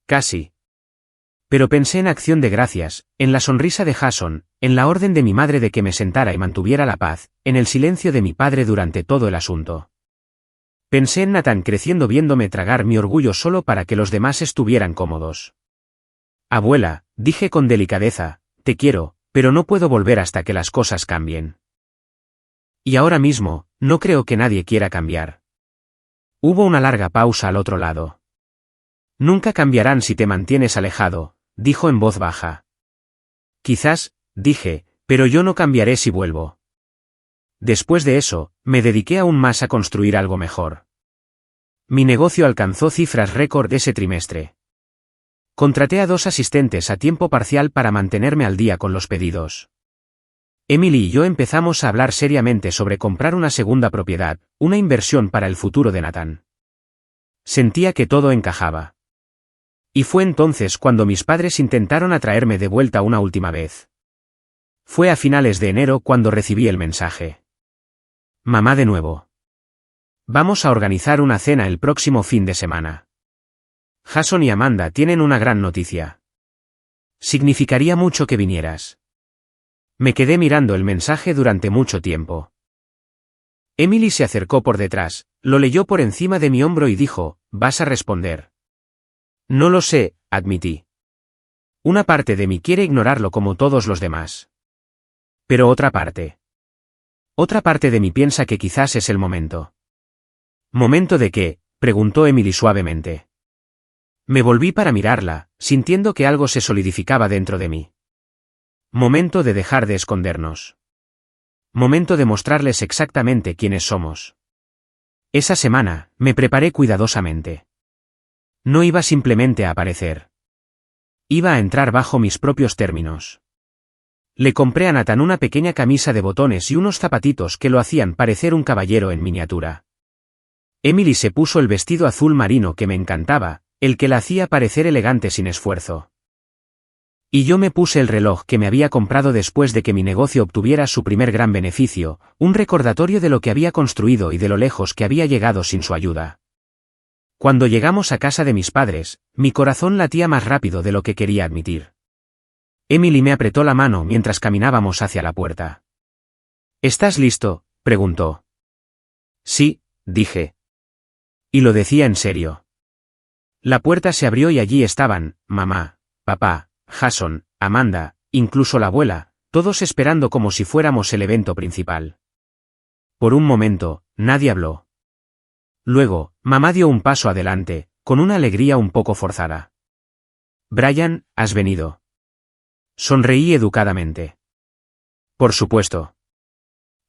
Casi. Pero pensé en Acción de Gracias, en la sonrisa de Jason, en la orden de mi madre de que me sentara y mantuviera la paz, en el silencio de mi padre durante todo el asunto. Pensé en Nathan creciendo viéndome tragar mi orgullo solo para que los demás estuvieran cómodos. Abuela, dije con delicadeza, te quiero, pero no puedo volver hasta que las cosas cambien. Y ahora mismo, no creo que nadie quiera cambiar. Hubo una larga pausa al otro lado. Nunca cambiarán si te mantienes alejado, dijo en voz baja. Quizás, dije, pero yo no cambiaré si vuelvo. Después de eso, me dediqué aún más a construir algo mejor. Mi negocio alcanzó cifras récord ese trimestre. Contraté a 2 asistentes a tiempo parcial para mantenerme al día con los pedidos. Emily y yo empezamos a hablar seriamente sobre comprar una segunda propiedad, una inversión para el futuro de Nathan. Sentía que todo encajaba. Y fue entonces cuando mis padres intentaron atraerme de vuelta una última vez. Fue a finales de enero cuando recibí el mensaje. Mamá de nuevo. Vamos a organizar una cena el próximo fin de semana. Jason y Amanda tienen una gran noticia. Significaría mucho que vinieras. Me quedé mirando el mensaje durante mucho tiempo. Emily se acercó por detrás, lo leyó por encima de mi hombro y dijo, ¿vas a responder? No lo sé, admití. Una parte de mí quiere ignorarlo como todos los demás. Pero otra parte de mí piensa que quizás es el momento. ¿Momento de qué?, preguntó Emily suavemente. Me volví para mirarla, sintiendo que algo se solidificaba dentro de mí. Momento de dejar de escondernos. Momento de mostrarles exactamente quiénes somos. Esa semana, me preparé cuidadosamente. No iba simplemente a aparecer. Iba a entrar bajo mis propios términos. Le compré a Nathan una pequeña camisa de botones y unos zapatitos que lo hacían parecer un caballero en miniatura. Emily se puso el vestido azul marino que me encantaba, el que la hacía parecer elegante sin esfuerzo. Y yo me puse el reloj que me había comprado después de que mi negocio obtuviera su primer gran beneficio, un recordatorio de lo que había construido y de lo lejos que había llegado sin su ayuda. Cuando llegamos a casa de mis padres, mi corazón latía más rápido de lo que quería admitir. Emily me apretó la mano mientras caminábamos hacia la puerta. ¿Estás listo?, preguntó. Sí, dije. Y lo decía en serio. La puerta se abrió y allí estaban, mamá, papá, Jason, Amanda, incluso la abuela, todos esperando como si fuéramos el evento principal. Por un momento, nadie habló. Luego, mamá dio un paso adelante, con una alegría un poco forzada. Brian, ¿has venido? Sonreí educadamente. Por supuesto.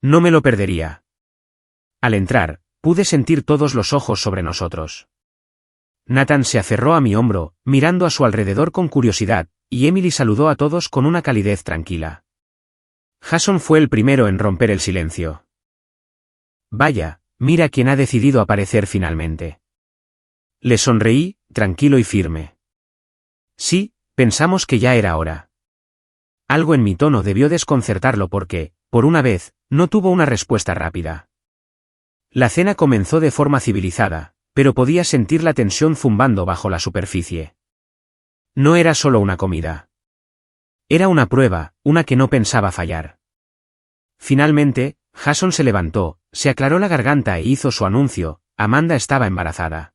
No me lo perdería. Al entrar, pude sentir todos los ojos sobre nosotros. Nathan se aferró a mi hombro, mirando a su alrededor con curiosidad, y Emily saludó a todos con una calidez tranquila. Jason fue el primero en romper el silencio. Vaya, mira quién ha decidido aparecer finalmente. Le sonreí, tranquilo y firme. Sí, pensamos que ya era hora. Algo en mi tono debió desconcertarlo porque, por una vez, no tuvo una respuesta rápida. La cena comenzó de forma civilizada, pero podía sentir la tensión zumbando bajo la superficie. No era solo una comida. Era una prueba, una que no pensaba fallar. Finalmente, Jason se levantó, se aclaró la garganta e hizo su anuncio: Amanda estaba embarazada.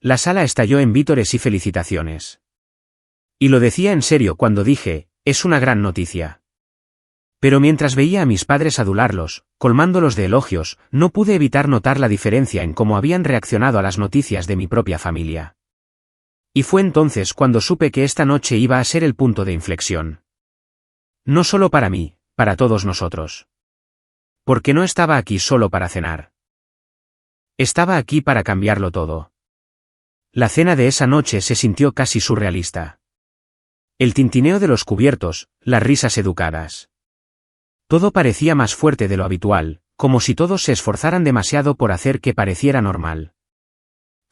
La sala estalló en vítores y felicitaciones. Y lo decía en serio cuando dije, es una gran noticia. Pero mientras veía a mis padres adularlos, colmándolos de elogios, no pude evitar notar la diferencia en cómo habían reaccionado a las noticias de mi propia familia. Y fue entonces cuando supe que esta noche iba a ser el punto de inflexión. No solo para mí, para todos nosotros. Porque no estaba aquí solo para cenar. Estaba aquí para cambiarlo todo. La cena de esa noche se sintió casi surrealista. El tintineo de los cubiertos, las risas educadas. Todo parecía más fuerte de lo habitual, como si todos se esforzaran demasiado por hacer que pareciera normal.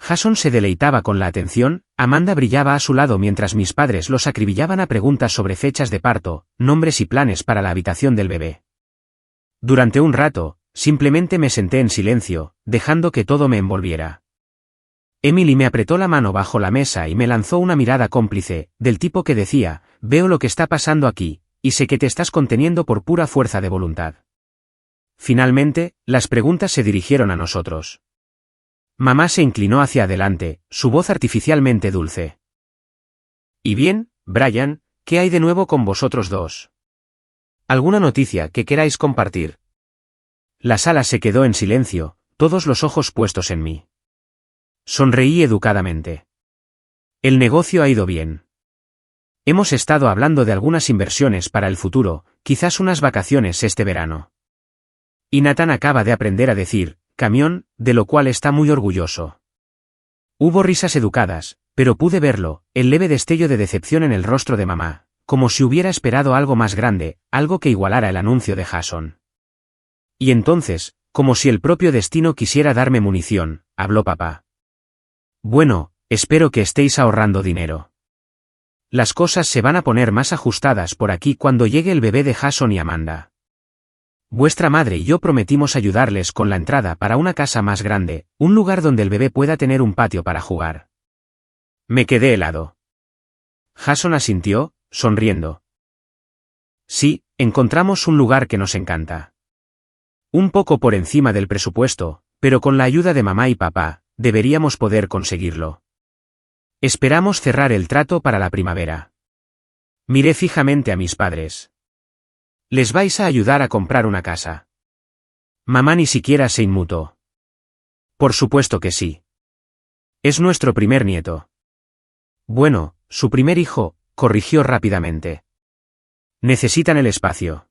Jason se deleitaba con la atención, Amanda brillaba a su lado mientras mis padres los acribillaban a preguntas sobre fechas de parto, nombres y planes para la habitación del bebé. Durante un rato, simplemente me senté en silencio, dejando que todo me envolviera. Emily me apretó la mano bajo la mesa y me lanzó una mirada cómplice, del tipo que decía, veo lo que está pasando aquí, y sé que te estás conteniendo por pura fuerza de voluntad. Finalmente, las preguntas se dirigieron a nosotros. Mamá se inclinó hacia adelante, su voz artificialmente dulce. ¿Y bien, Brian, qué hay de nuevo con vosotros dos? ¿Alguna noticia que queráis compartir? La sala se quedó en silencio, todos los ojos puestos en mí. Sonreí educadamente. El negocio ha ido bien. Hemos estado hablando de algunas inversiones para el futuro, quizás unas vacaciones este verano. Y Nathan acaba de aprender a decir, camión, de lo cual está muy orgulloso. Hubo risas educadas, pero pude verlo, el leve destello de decepción en el rostro de mamá, como si hubiera esperado algo más grande, algo que igualara el anuncio de Jason. Y entonces, como si el propio destino quisiera darme munición, habló papá. Bueno, espero que estéis ahorrando dinero. Las cosas se van a poner más ajustadas por aquí cuando llegue el bebé de Jason y Amanda. Vuestra madre y yo prometimos ayudarles con la entrada para una casa más grande, un lugar donde el bebé pueda tener un patio para jugar. Me quedé helado. Jason asintió, sonriendo. Sí, encontramos un lugar que nos encanta. Un poco por encima del presupuesto, pero con la ayuda de mamá y papá, deberíamos poder conseguirlo. Esperamos cerrar el trato para la primavera. Miré fijamente a mis padres. ¿Les vais a ayudar a comprar una casa? Mamá ni siquiera se inmutó. Por supuesto que sí. Es nuestro primer nieto. Bueno, su primer hijo, corrigió rápidamente. Necesitan el espacio.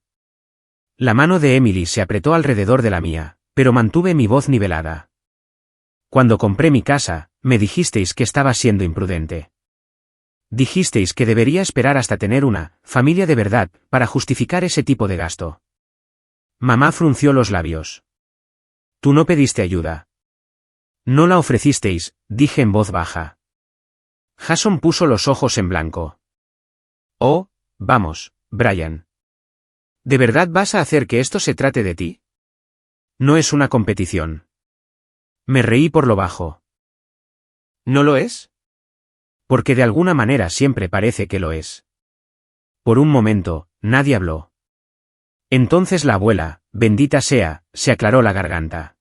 La mano de Emily se apretó alrededor de la mía, pero mantuve mi voz nivelada. Cuando compré mi casa, me dijisteis que estaba siendo imprudente. Dijisteis que debería esperar hasta tener una familia de verdad para justificar ese tipo de gasto. Mamá frunció los labios. Tú no pediste ayuda. No la ofrecisteis, dije en voz baja. Jason puso los ojos en blanco. Oh, vamos, Brian. ¿De verdad vas a hacer que esto se trate de ti? No es una competición. Me reí por lo bajo. ¿No lo es? Porque de alguna manera siempre parece que lo es. Por un momento, nadie habló. Entonces la abuela, bendita sea, se aclaró la garganta.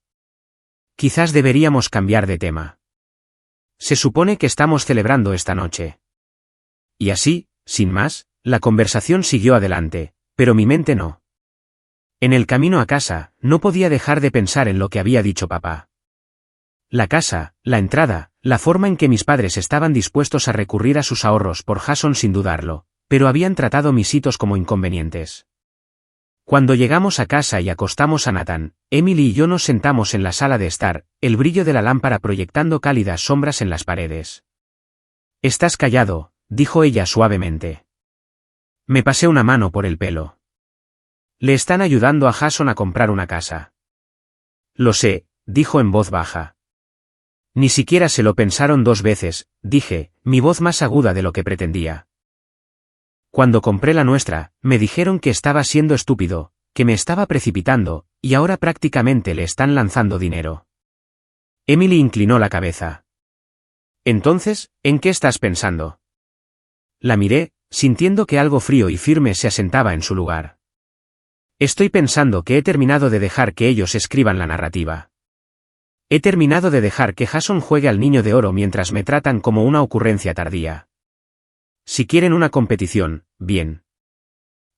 Quizás deberíamos cambiar de tema. Se supone que estamos celebrando esta noche. Y así, sin más, la conversación siguió adelante, pero mi mente no. En el camino a casa, no podía dejar de pensar en lo que había dicho papá. La casa, la entrada, la forma en que mis padres estaban dispuestos a recurrir a sus ahorros por Jason sin dudarlo, pero habían tratado mis hitos como inconvenientes. Cuando llegamos a casa y acostamos a Nathan, Emily y yo nos sentamos en la sala de estar, el brillo de la lámpara proyectando cálidas sombras en las paredes. Estás callado, dijo ella suavemente. Me pasé una mano por el pelo. Le están ayudando a Jason a comprar una casa. Lo sé, dijo en voz baja. Ni siquiera se lo pensaron dos veces, dije, mi voz más aguda de lo que pretendía. Cuando compré la nuestra, me dijeron que estaba siendo estúpido, que me estaba precipitando, y ahora prácticamente le están lanzando dinero. Emily inclinó la cabeza. Entonces, ¿en qué estás pensando? La miré, sintiendo que algo frío y firme se asentaba en su lugar. Estoy pensando que he terminado de dejar que ellos escriban la narrativa. He terminado de dejar que Jason juegue al niño de oro mientras me tratan como una ocurrencia tardía. Si quieren una competición, bien.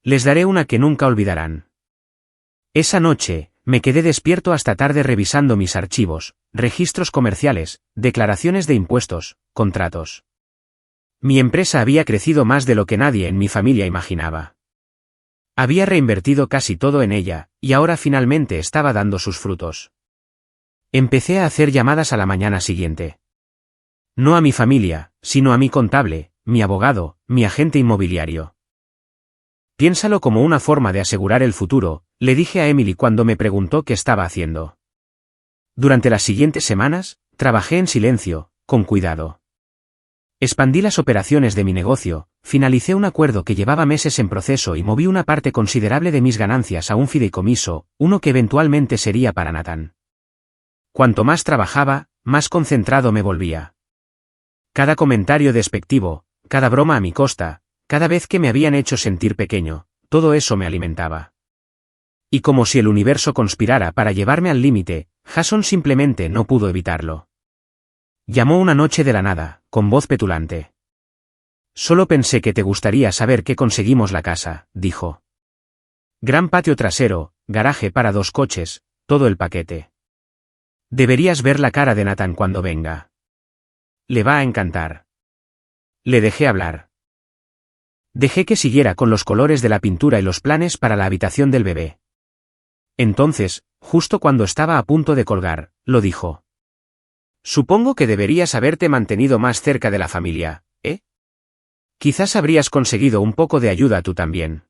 Les daré una que nunca olvidarán. Esa noche, me quedé despierto hasta tarde revisando mis archivos, registros comerciales, declaraciones de impuestos, contratos. Mi empresa había crecido más de lo que nadie en mi familia imaginaba. Había reinvertido casi todo en ella, y ahora finalmente estaba dando sus frutos. Empecé a hacer llamadas a la mañana siguiente. No a mi familia, sino a mi contable, mi abogado, mi agente inmobiliario. Piénsalo como una forma de asegurar el futuro, le dije a Emily cuando me preguntó qué estaba haciendo. Durante las siguientes semanas, trabajé en silencio, con cuidado. Expandí las operaciones de mi negocio, finalicé un acuerdo que llevaba meses en proceso y moví una parte considerable de mis ganancias a un fideicomiso, uno que eventualmente sería para Nathan. Cuanto más trabajaba, más concentrado me volvía. Cada comentario despectivo, cada broma a mi costa, cada vez que me habían hecho sentir pequeño, todo eso me alimentaba. Y como si el universo conspirara para llevarme al límite, Jason simplemente no pudo evitarlo. Llamó una noche de la nada, con voz petulante. Solo pensé que te gustaría saber que conseguimos la casa, dijo. Gran patio trasero, garaje para 2 coches, todo el paquete. Deberías ver la cara de Nathan cuando venga. Le va a encantar. Le dejé hablar. Dejé que siguiera con los colores de la pintura y los planes para la habitación del bebé. Entonces, justo cuando estaba a punto de colgar, lo dijo. Supongo que deberías haberte mantenido más cerca de la familia, ¿eh? Quizás habrías conseguido un poco de ayuda tú también.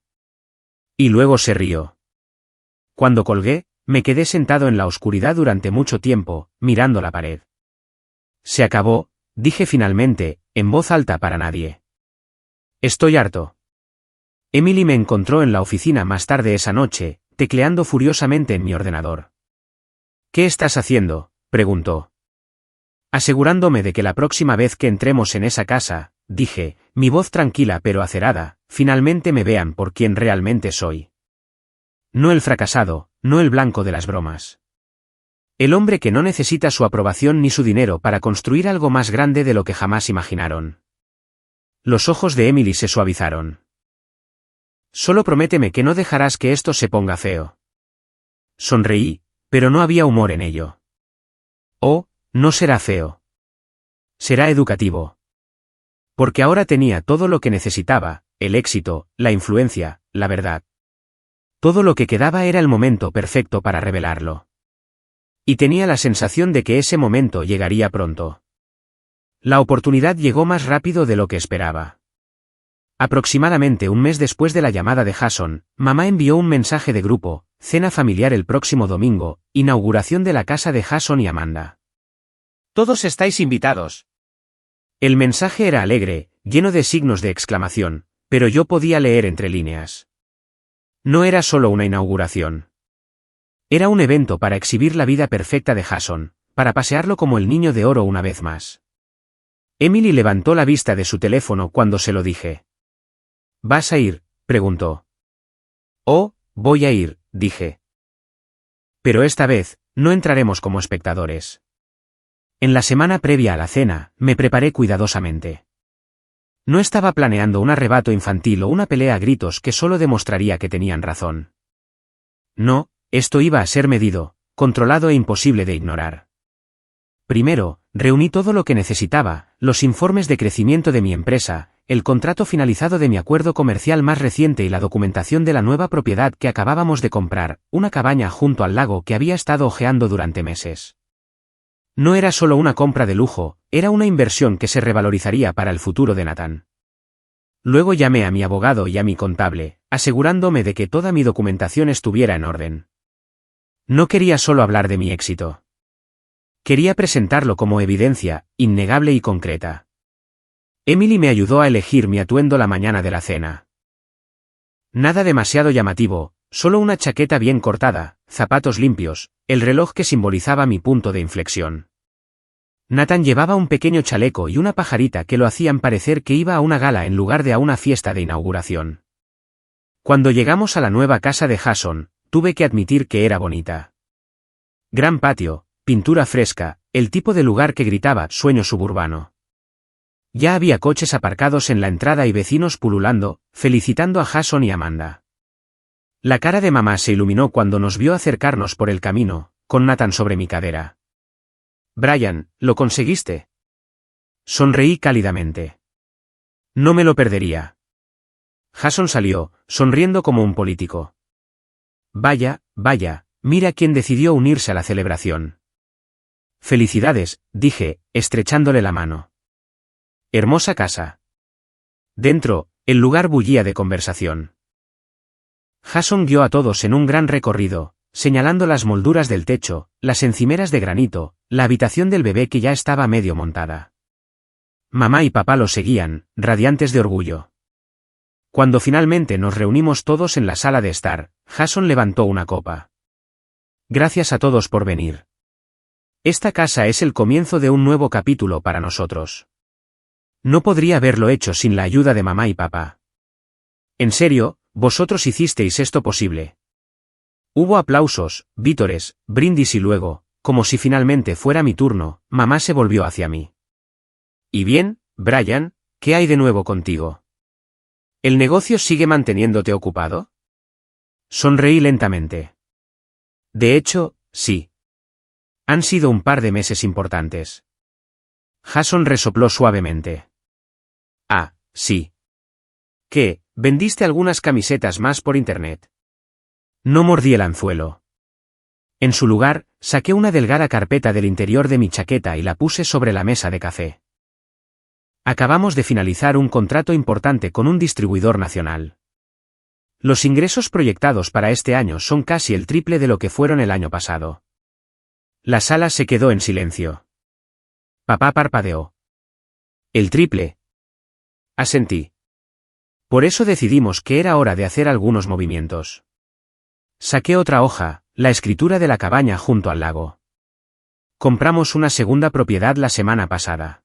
Y luego se rió. Cuando colgué, me quedé sentado en la oscuridad durante mucho tiempo, mirando la pared. Se acabó, dije finalmente, en voz alta para nadie. Estoy harto. Emily me encontró en la oficina más tarde esa noche, tecleando furiosamente en mi ordenador. ¿Qué estás haciendo?, preguntó. Asegurándome de que la próxima vez que entremos en esa casa, dije, mi voz tranquila pero acerada, finalmente me vean por quien realmente soy. No el fracasado, no el blanco de las bromas. El hombre que no necesita su aprobación ni su dinero para construir algo más grande de lo que jamás imaginaron. Los ojos de Emily se suavizaron. Solo prométeme que no dejarás que esto se ponga feo. Sonreí, pero no había humor en ello. Oh, no será feo. Será educativo. Porque ahora tenía todo lo que necesitaba, el éxito, la influencia, la verdad. Todo lo que quedaba era el momento perfecto para revelarlo. Y tenía la sensación de que ese momento llegaría pronto. La oportunidad llegó más rápido de lo que esperaba. Aproximadamente un mes después de la llamada de Jason, mamá envió un mensaje de grupo, cena familiar el próximo domingo, inauguración de la casa de Jason y Amanda. Todos estáis invitados. El mensaje era alegre, lleno de signos de exclamación, pero yo podía leer entre líneas. No era solo una inauguración. Era un evento para exhibir la vida perfecta de Jason, para pasearlo como el niño de oro una vez más. Emily levantó la vista de su teléfono cuando se lo dije. ¿Vas a ir?, preguntó. Oh, voy a ir, dije. Pero esta vez, no entraremos como espectadores. En la semana previa a la cena, me preparé cuidadosamente. No estaba planeando un arrebato infantil o una pelea a gritos que solo demostraría que tenían razón. No, esto iba a ser medido, controlado e imposible de ignorar. Primero, reuní todo lo que necesitaba, los informes de crecimiento de mi empresa, el contrato finalizado de mi acuerdo comercial más reciente y la documentación de la nueva propiedad que acabábamos de comprar, una cabaña junto al lago que había estado ojeando durante meses. No era solo una compra de lujo, era una inversión que se revalorizaría para el futuro de Nathan. Luego llamé a mi abogado y a mi contable, asegurándome de que toda mi documentación estuviera en orden. No quería solo hablar de mi éxito. Quería presentarlo como evidencia, innegable y concreta. Emily me ayudó a elegir mi atuendo la mañana de la cena. Nada demasiado llamativo, solo una chaqueta bien cortada, zapatos limpios, el reloj que simbolizaba mi punto de inflexión. Nathan llevaba un pequeño chaleco y una pajarita que lo hacían parecer que iba a una gala en lugar de a una fiesta de inauguración. Cuando llegamos a la nueva casa de Jason, tuve que admitir que era bonita. Gran patio, pintura fresca, el tipo de lugar que gritaba sueño suburbano. Ya había coches aparcados en la entrada y vecinos pululando, felicitando a Jason y Amanda. La cara de mamá se iluminó cuando nos vio acercarnos por el camino, con Nathan sobre mi cadera. Brian, ¿lo conseguiste? Sonreí cálidamente. No me lo perdería. Jason salió, sonriendo como un político. Vaya, vaya, mira quién decidió unirse a la celebración. Felicidades, dije, estrechándole la mano. Hermosa casa. Dentro, el lugar bullía de conversación. Jason guió a todos en un gran recorrido, señalando las molduras del techo, las encimeras de granito, la habitación del bebé que ya estaba medio montada. Mamá y papá lo seguían, radiantes de orgullo. Cuando finalmente nos reunimos todos en la sala de estar, Jason levantó una copa. Gracias a todos por venir. Esta casa es el comienzo de un nuevo capítulo para nosotros. No podría haberlo hecho sin la ayuda de mamá y papá. En serio, vosotros hicisteis esto posible. Hubo aplausos, vítores, brindis y luego, como si finalmente fuera mi turno, mamá se volvió hacia mí. ¿Y bien, Brian, qué hay de nuevo contigo? ¿El negocio sigue manteniéndote ocupado? Sonreí lentamente. De hecho, sí. Han sido un par de meses importantes. Jason resopló suavemente. Ah, sí. ¿Qué, vendiste algunas camisetas más por internet? No mordí el anzuelo. En su lugar, saqué una delgada carpeta del interior de mi chaqueta y la puse sobre la mesa de café. Acabamos de finalizar un contrato importante con un distribuidor nacional. Los ingresos proyectados para este año son casi el triple de lo que fueron el año pasado. La sala se quedó en silencio. Papá parpadeó. ¿El triple? Asentí. Por eso decidimos que era hora de hacer algunos movimientos. Saqué otra hoja, la escritura de la cabaña junto al lago. Compramos una segunda propiedad la semana pasada.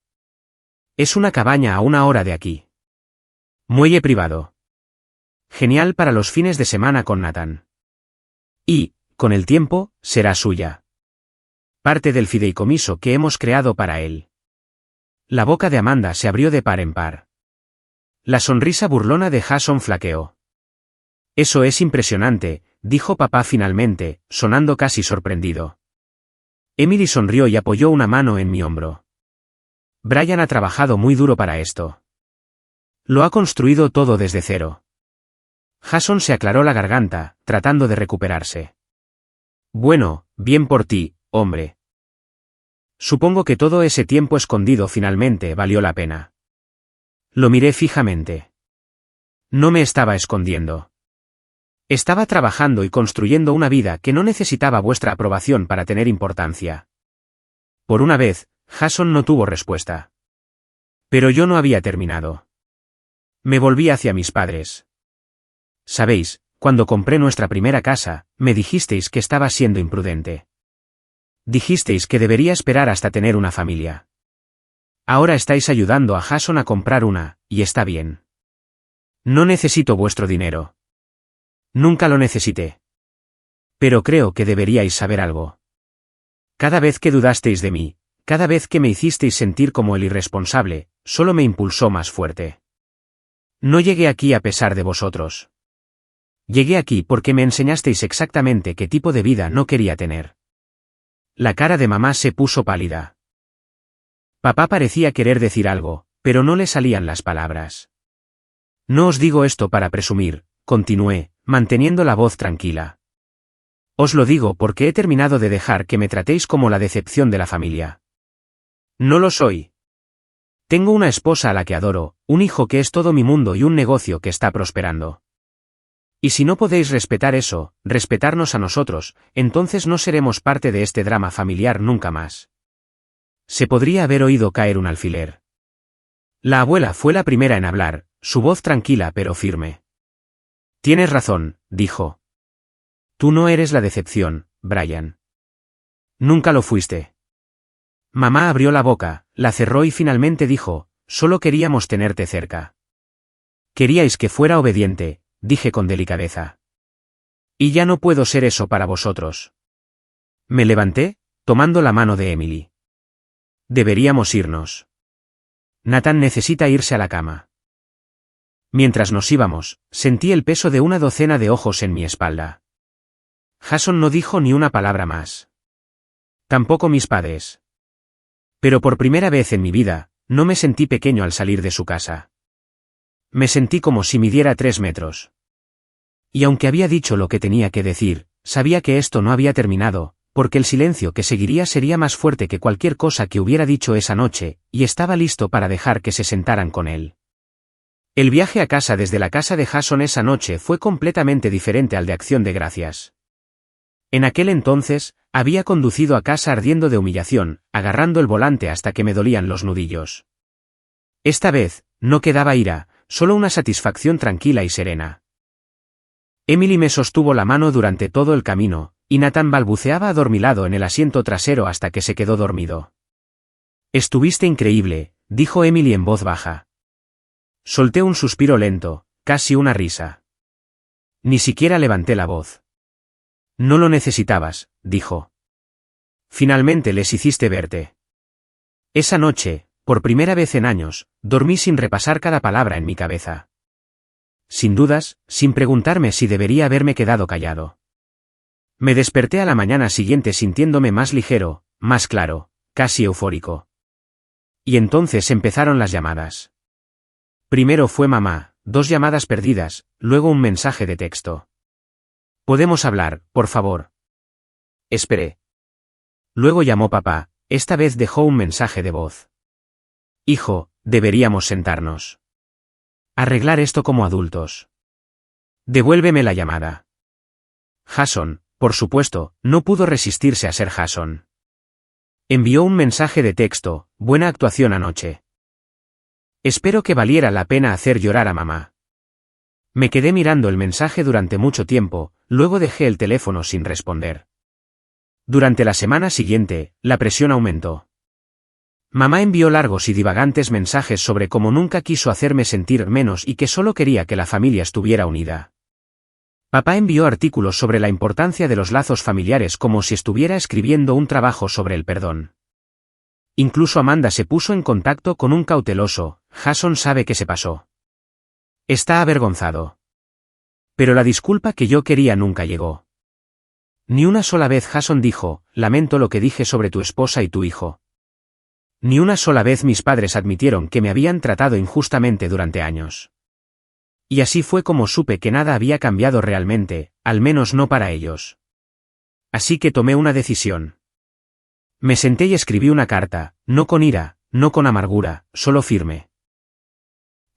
Es una cabaña a 1 hora de aquí. Muelle privado. Genial para los fines de semana con Nathan. Y, con el tiempo, será suya. Parte del fideicomiso que hemos creado para él. La boca de Amanda se abrió de par en par. La sonrisa burlona de Jason flaqueó. Eso es impresionante, dijo papá finalmente, sonando casi sorprendido. Emily sonrió y apoyó una mano en mi hombro. Brian ha trabajado muy duro para esto. Lo ha construido todo desde cero. Jason se aclaró la garganta, tratando de recuperarse. Bueno, bien por ti, hombre. Supongo que todo ese tiempo escondido finalmente valió la pena. Lo miré fijamente. No me estaba escondiendo. Estaba trabajando y construyendo una vida que no necesitaba vuestra aprobación para tener importancia. Por una vez, Jason no tuvo respuesta. Pero yo no había terminado. Me volví hacia mis padres. Sabéis, cuando compré nuestra primera casa, me dijisteis que estaba siendo imprudente. Dijisteis que debería esperar hasta tener una familia. Ahora estáis ayudando a Jason a comprar una, y está bien. No necesito vuestro dinero. Nunca lo necesité. Pero creo que deberíais saber algo. Cada vez que dudasteis de mí, cada vez que me hicisteis sentir como el irresponsable, solo me impulsó más fuerte. No llegué aquí a pesar de vosotros. Llegué aquí porque me enseñasteis exactamente qué tipo de vida no quería tener. La cara de mamá se puso pálida. Papá parecía querer decir algo, pero no le salían las palabras. No os digo esto para presumir, continué, manteniendo la voz tranquila. Os lo digo porque he terminado de dejar que me tratéis como la decepción de la familia. No lo soy. Tengo una esposa a la que adoro, un hijo que es todo mi mundo y un negocio que está prosperando. Y si no podéis respetar eso, respetarnos a nosotros, entonces no seremos parte de este drama familiar nunca más. Se podría haber oído caer un alfiler. La abuela fue la primera en hablar, su voz tranquila pero firme. Tienes razón, dijo. Tú no eres la decepción, Brian. Nunca lo fuiste. Mamá abrió la boca, la cerró y finalmente dijo, solo queríamos tenerte cerca. Queríais que fuera obediente, dije con delicadeza. Y ya no puedo ser eso para vosotros. Me levanté, tomando la mano de Emily. Deberíamos irnos. Nathan necesita irse a la cama. Mientras nos íbamos, sentí el peso de una docena de ojos en mi espalda. Jason no dijo ni una palabra más. Tampoco mis padres. Pero por primera vez en mi vida, no me sentí pequeño al salir de su casa. Me sentí como si midiera 3 metros. Y aunque había dicho lo que tenía que decir, sabía que esto no había terminado, porque el silencio que seguiría sería más fuerte que cualquier cosa que hubiera dicho esa noche, y estaba listo para dejar que se sentaran con él. El viaje a casa desde la casa de Jason esa noche fue completamente diferente al de Acción de Gracias. En aquel entonces, había conducido a casa ardiendo de humillación, agarrando el volante hasta que me dolían los nudillos. Esta vez, no quedaba ira, solo una satisfacción tranquila y serena. Emily me sostuvo la mano durante todo el camino, y Nathan balbuceaba adormilado en el asiento trasero hasta que se quedó dormido. Estuviste increíble, dijo Emily en voz baja. Solté un suspiro lento, casi una risa. Ni siquiera levanté la voz. No lo necesitabas, dijo. Finalmente les hiciste verte. Esa noche, por primera vez en años, dormí sin repasar cada palabra en mi cabeza. Sin dudas, sin preguntarme si debería haberme quedado callado. Me desperté a la mañana siguiente sintiéndome más ligero, más claro, casi eufórico. Y entonces empezaron las llamadas. Primero fue mamá, 2 llamadas perdidas, luego un mensaje de texto. ¿Podemos hablar, por favor? Esperé. Luego llamó papá, esta vez dejó un mensaje de voz. Hijo, deberíamos sentarnos. Arreglar esto como adultos. Devuélveme la llamada. Jason, por supuesto, no pudo resistirse a ser Jason. Envió un mensaje de texto, buena actuación anoche. Espero que valiera la pena hacer llorar a mamá. Me quedé mirando el mensaje durante mucho tiempo, luego dejé el teléfono sin responder. Durante la semana siguiente, la presión aumentó. Mamá envió largos y divagantes mensajes sobre cómo nunca quiso hacerme sentir menos y que solo quería que la familia estuviera unida. Papá envió artículos sobre la importancia de los lazos familiares como si estuviera escribiendo un trabajo sobre el perdón. Incluso Amanda se puso en contacto con un cauteloso, Jason sabe que se pasó. Está avergonzado. Pero la disculpa que yo quería nunca llegó. Ni una sola vez Jason dijo, lamento lo que dije sobre tu esposa y tu hijo. Ni una sola vez mis padres admitieron que me habían tratado injustamente durante años. Y así fue como supe que nada había cambiado realmente, al menos no para ellos. Así que tomé una decisión. Me senté y escribí una carta, no con ira, no con amargura, solo firme.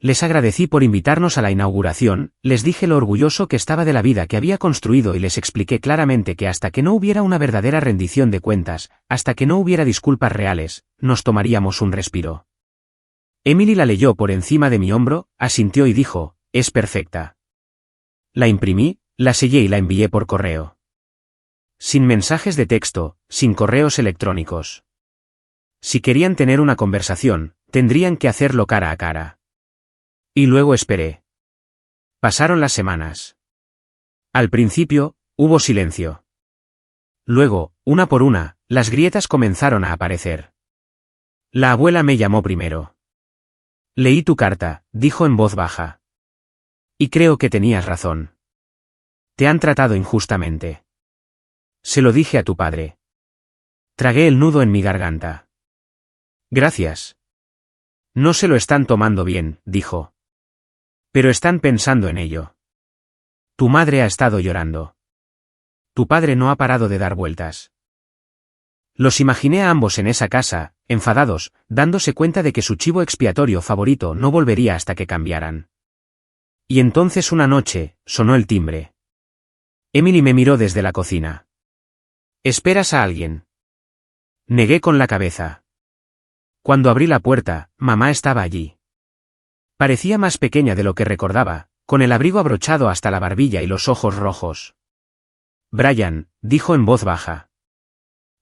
Les agradecí por invitarnos a la inauguración, les dije lo orgulloso que estaba de la vida que había construido y les expliqué claramente que hasta que no hubiera una verdadera rendición de cuentas, hasta que no hubiera disculpas reales, nos tomaríamos un respiro. Emily la leyó por encima de mi hombro, asintió y dijo, es perfecta. La imprimí, la sellé y la envié por correo. Sin mensajes de texto, sin correos electrónicos. Si querían tener una conversación, tendrían que hacerlo cara a cara. Y luego esperé. Pasaron las semanas. Al principio, hubo silencio. Luego, una por una, las grietas comenzaron a aparecer. La abuela me llamó primero. Leí tu carta, dijo en voz baja. Y creo que tenías razón. Te han tratado injustamente. Se lo dije a tu padre. Tragué el nudo en mi garganta. Gracias. No se lo están tomando bien, dijo. Pero están pensando en ello. Tu madre ha estado llorando. Tu padre no ha parado de dar vueltas. Los imaginé a ambos en esa casa, enfadados, dándose cuenta de que su chivo expiatorio favorito no volvería hasta que cambiaran. Y entonces una noche, sonó el timbre. Emily me miró desde la cocina. ¿Esperas a alguien? Negué con la cabeza. Cuando abrí la puerta, mamá estaba allí. Parecía más pequeña de lo que recordaba, con el abrigo abrochado hasta la barbilla y los ojos rojos. Brian, dijo en voz baja.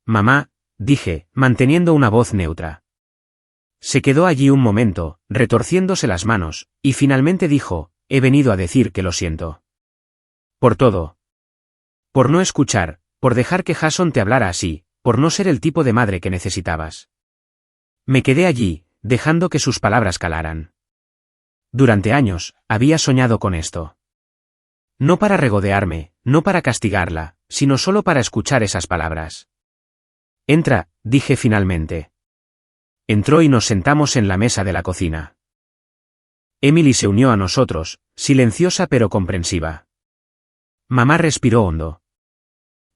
Mamá, dije, manteniendo una voz neutra. Se quedó allí un momento, retorciéndose las manos, y finalmente dijo, he venido a decir que lo siento. Por todo. Por no escuchar, por dejar que Jason te hablara así, por no ser el tipo de madre que necesitabas. Me quedé allí, dejando que sus palabras calaran. durante años, había soñado con esto. No para regodearme, no para castigarla, sino solo para escuchar esas palabras. Entra, dije finalmente. Entró y nos sentamos en la mesa de la cocina. Emily se unió a nosotros, silenciosa pero comprensiva. Mamá respiró hondo.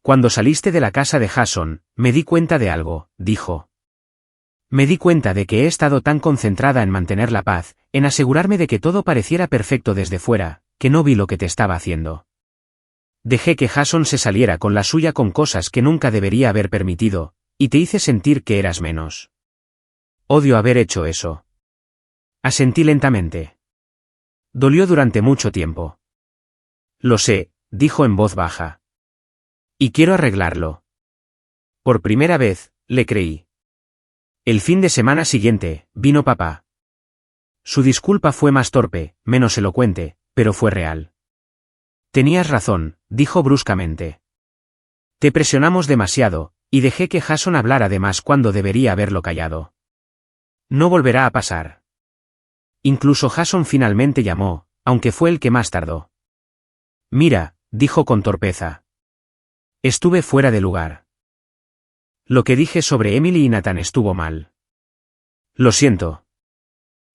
Cuando saliste de la casa de Jason, me di cuenta de algo, dijo. Me di cuenta de que he estado tan concentrada en mantener la paz, en asegurarme de que todo pareciera perfecto desde fuera, que no vi lo que te estaba haciendo. Dejé que Jason se saliera con la suya con cosas que nunca debería haber permitido, y te hice sentir que eras menos. Odio haber hecho eso. Asentí lentamente. Dolió durante mucho tiempo. Lo sé, dijo en voz baja. Y quiero arreglarlo. Por primera vez, le creí. El fin de semana siguiente, vino papá. Su disculpa fue más torpe, menos elocuente, pero fue real. Tenías razón, dijo bruscamente. Te presionamos demasiado, y dejé que Jason hablara de más cuando debería haberlo callado. No volverá a pasar. Incluso Jason finalmente llamó, aunque fue el que más tardó. Mira, dijo con torpeza. Estuve fuera de lugar. Lo que dije sobre Emily y Nathan estuvo mal. Lo siento.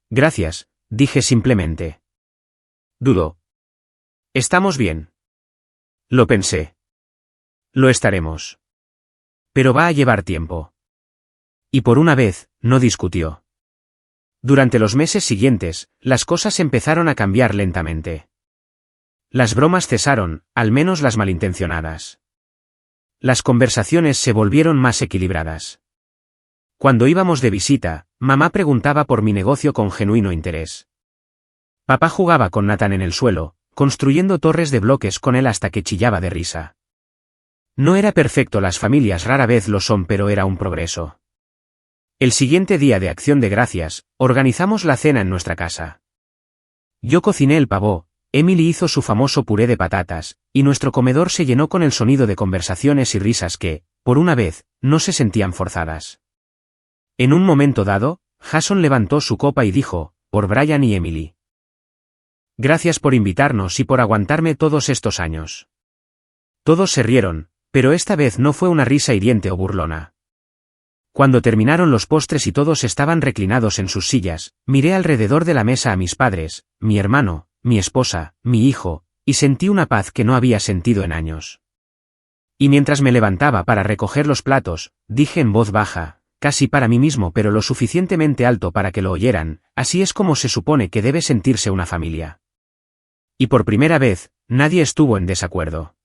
Gracias, dije simplemente. Dudó. Estamos bien. Lo pensé. Lo estaremos. Pero va a llevar tiempo. Y por una vez, no discutió. Durante los meses siguientes, las cosas empezaron a cambiar lentamente. Las bromas cesaron, al menos las malintencionadas. Las conversaciones se volvieron más equilibradas. Cuando íbamos de visita, mamá preguntaba por mi negocio con genuino interés. Papá jugaba con Nathan en el suelo, construyendo torres de bloques con él hasta que chillaba de risa. No era perfecto, las familias rara vez lo son, pero era un progreso. El siguiente día de Acción de Gracias, organizamos la cena en nuestra casa. Yo cociné el pavó, Emily hizo su famoso puré de patatas, y nuestro comedor se llenó con el sonido de conversaciones y risas que, por una vez, no se sentían forzadas. En un momento dado, Jason levantó su copa y dijo, por Brian y Emily. Gracias por invitarnos y por aguantarme todos estos años. Todos se rieron, pero esta vez no fue una risa hiriente o burlona. Cuando terminaron los postres y todos estaban reclinados en sus sillas, miré alrededor de la mesa a mis padres, mi hermano, mi esposa, mi hijo, y sentí una paz que no había sentido en años. Y mientras me levantaba para recoger los platos, dije en voz baja, casi para mí mismo pero lo suficientemente alto para que lo oyeran, así es como se supone que debe sentirse una familia. Y por primera vez, nadie estuvo en desacuerdo.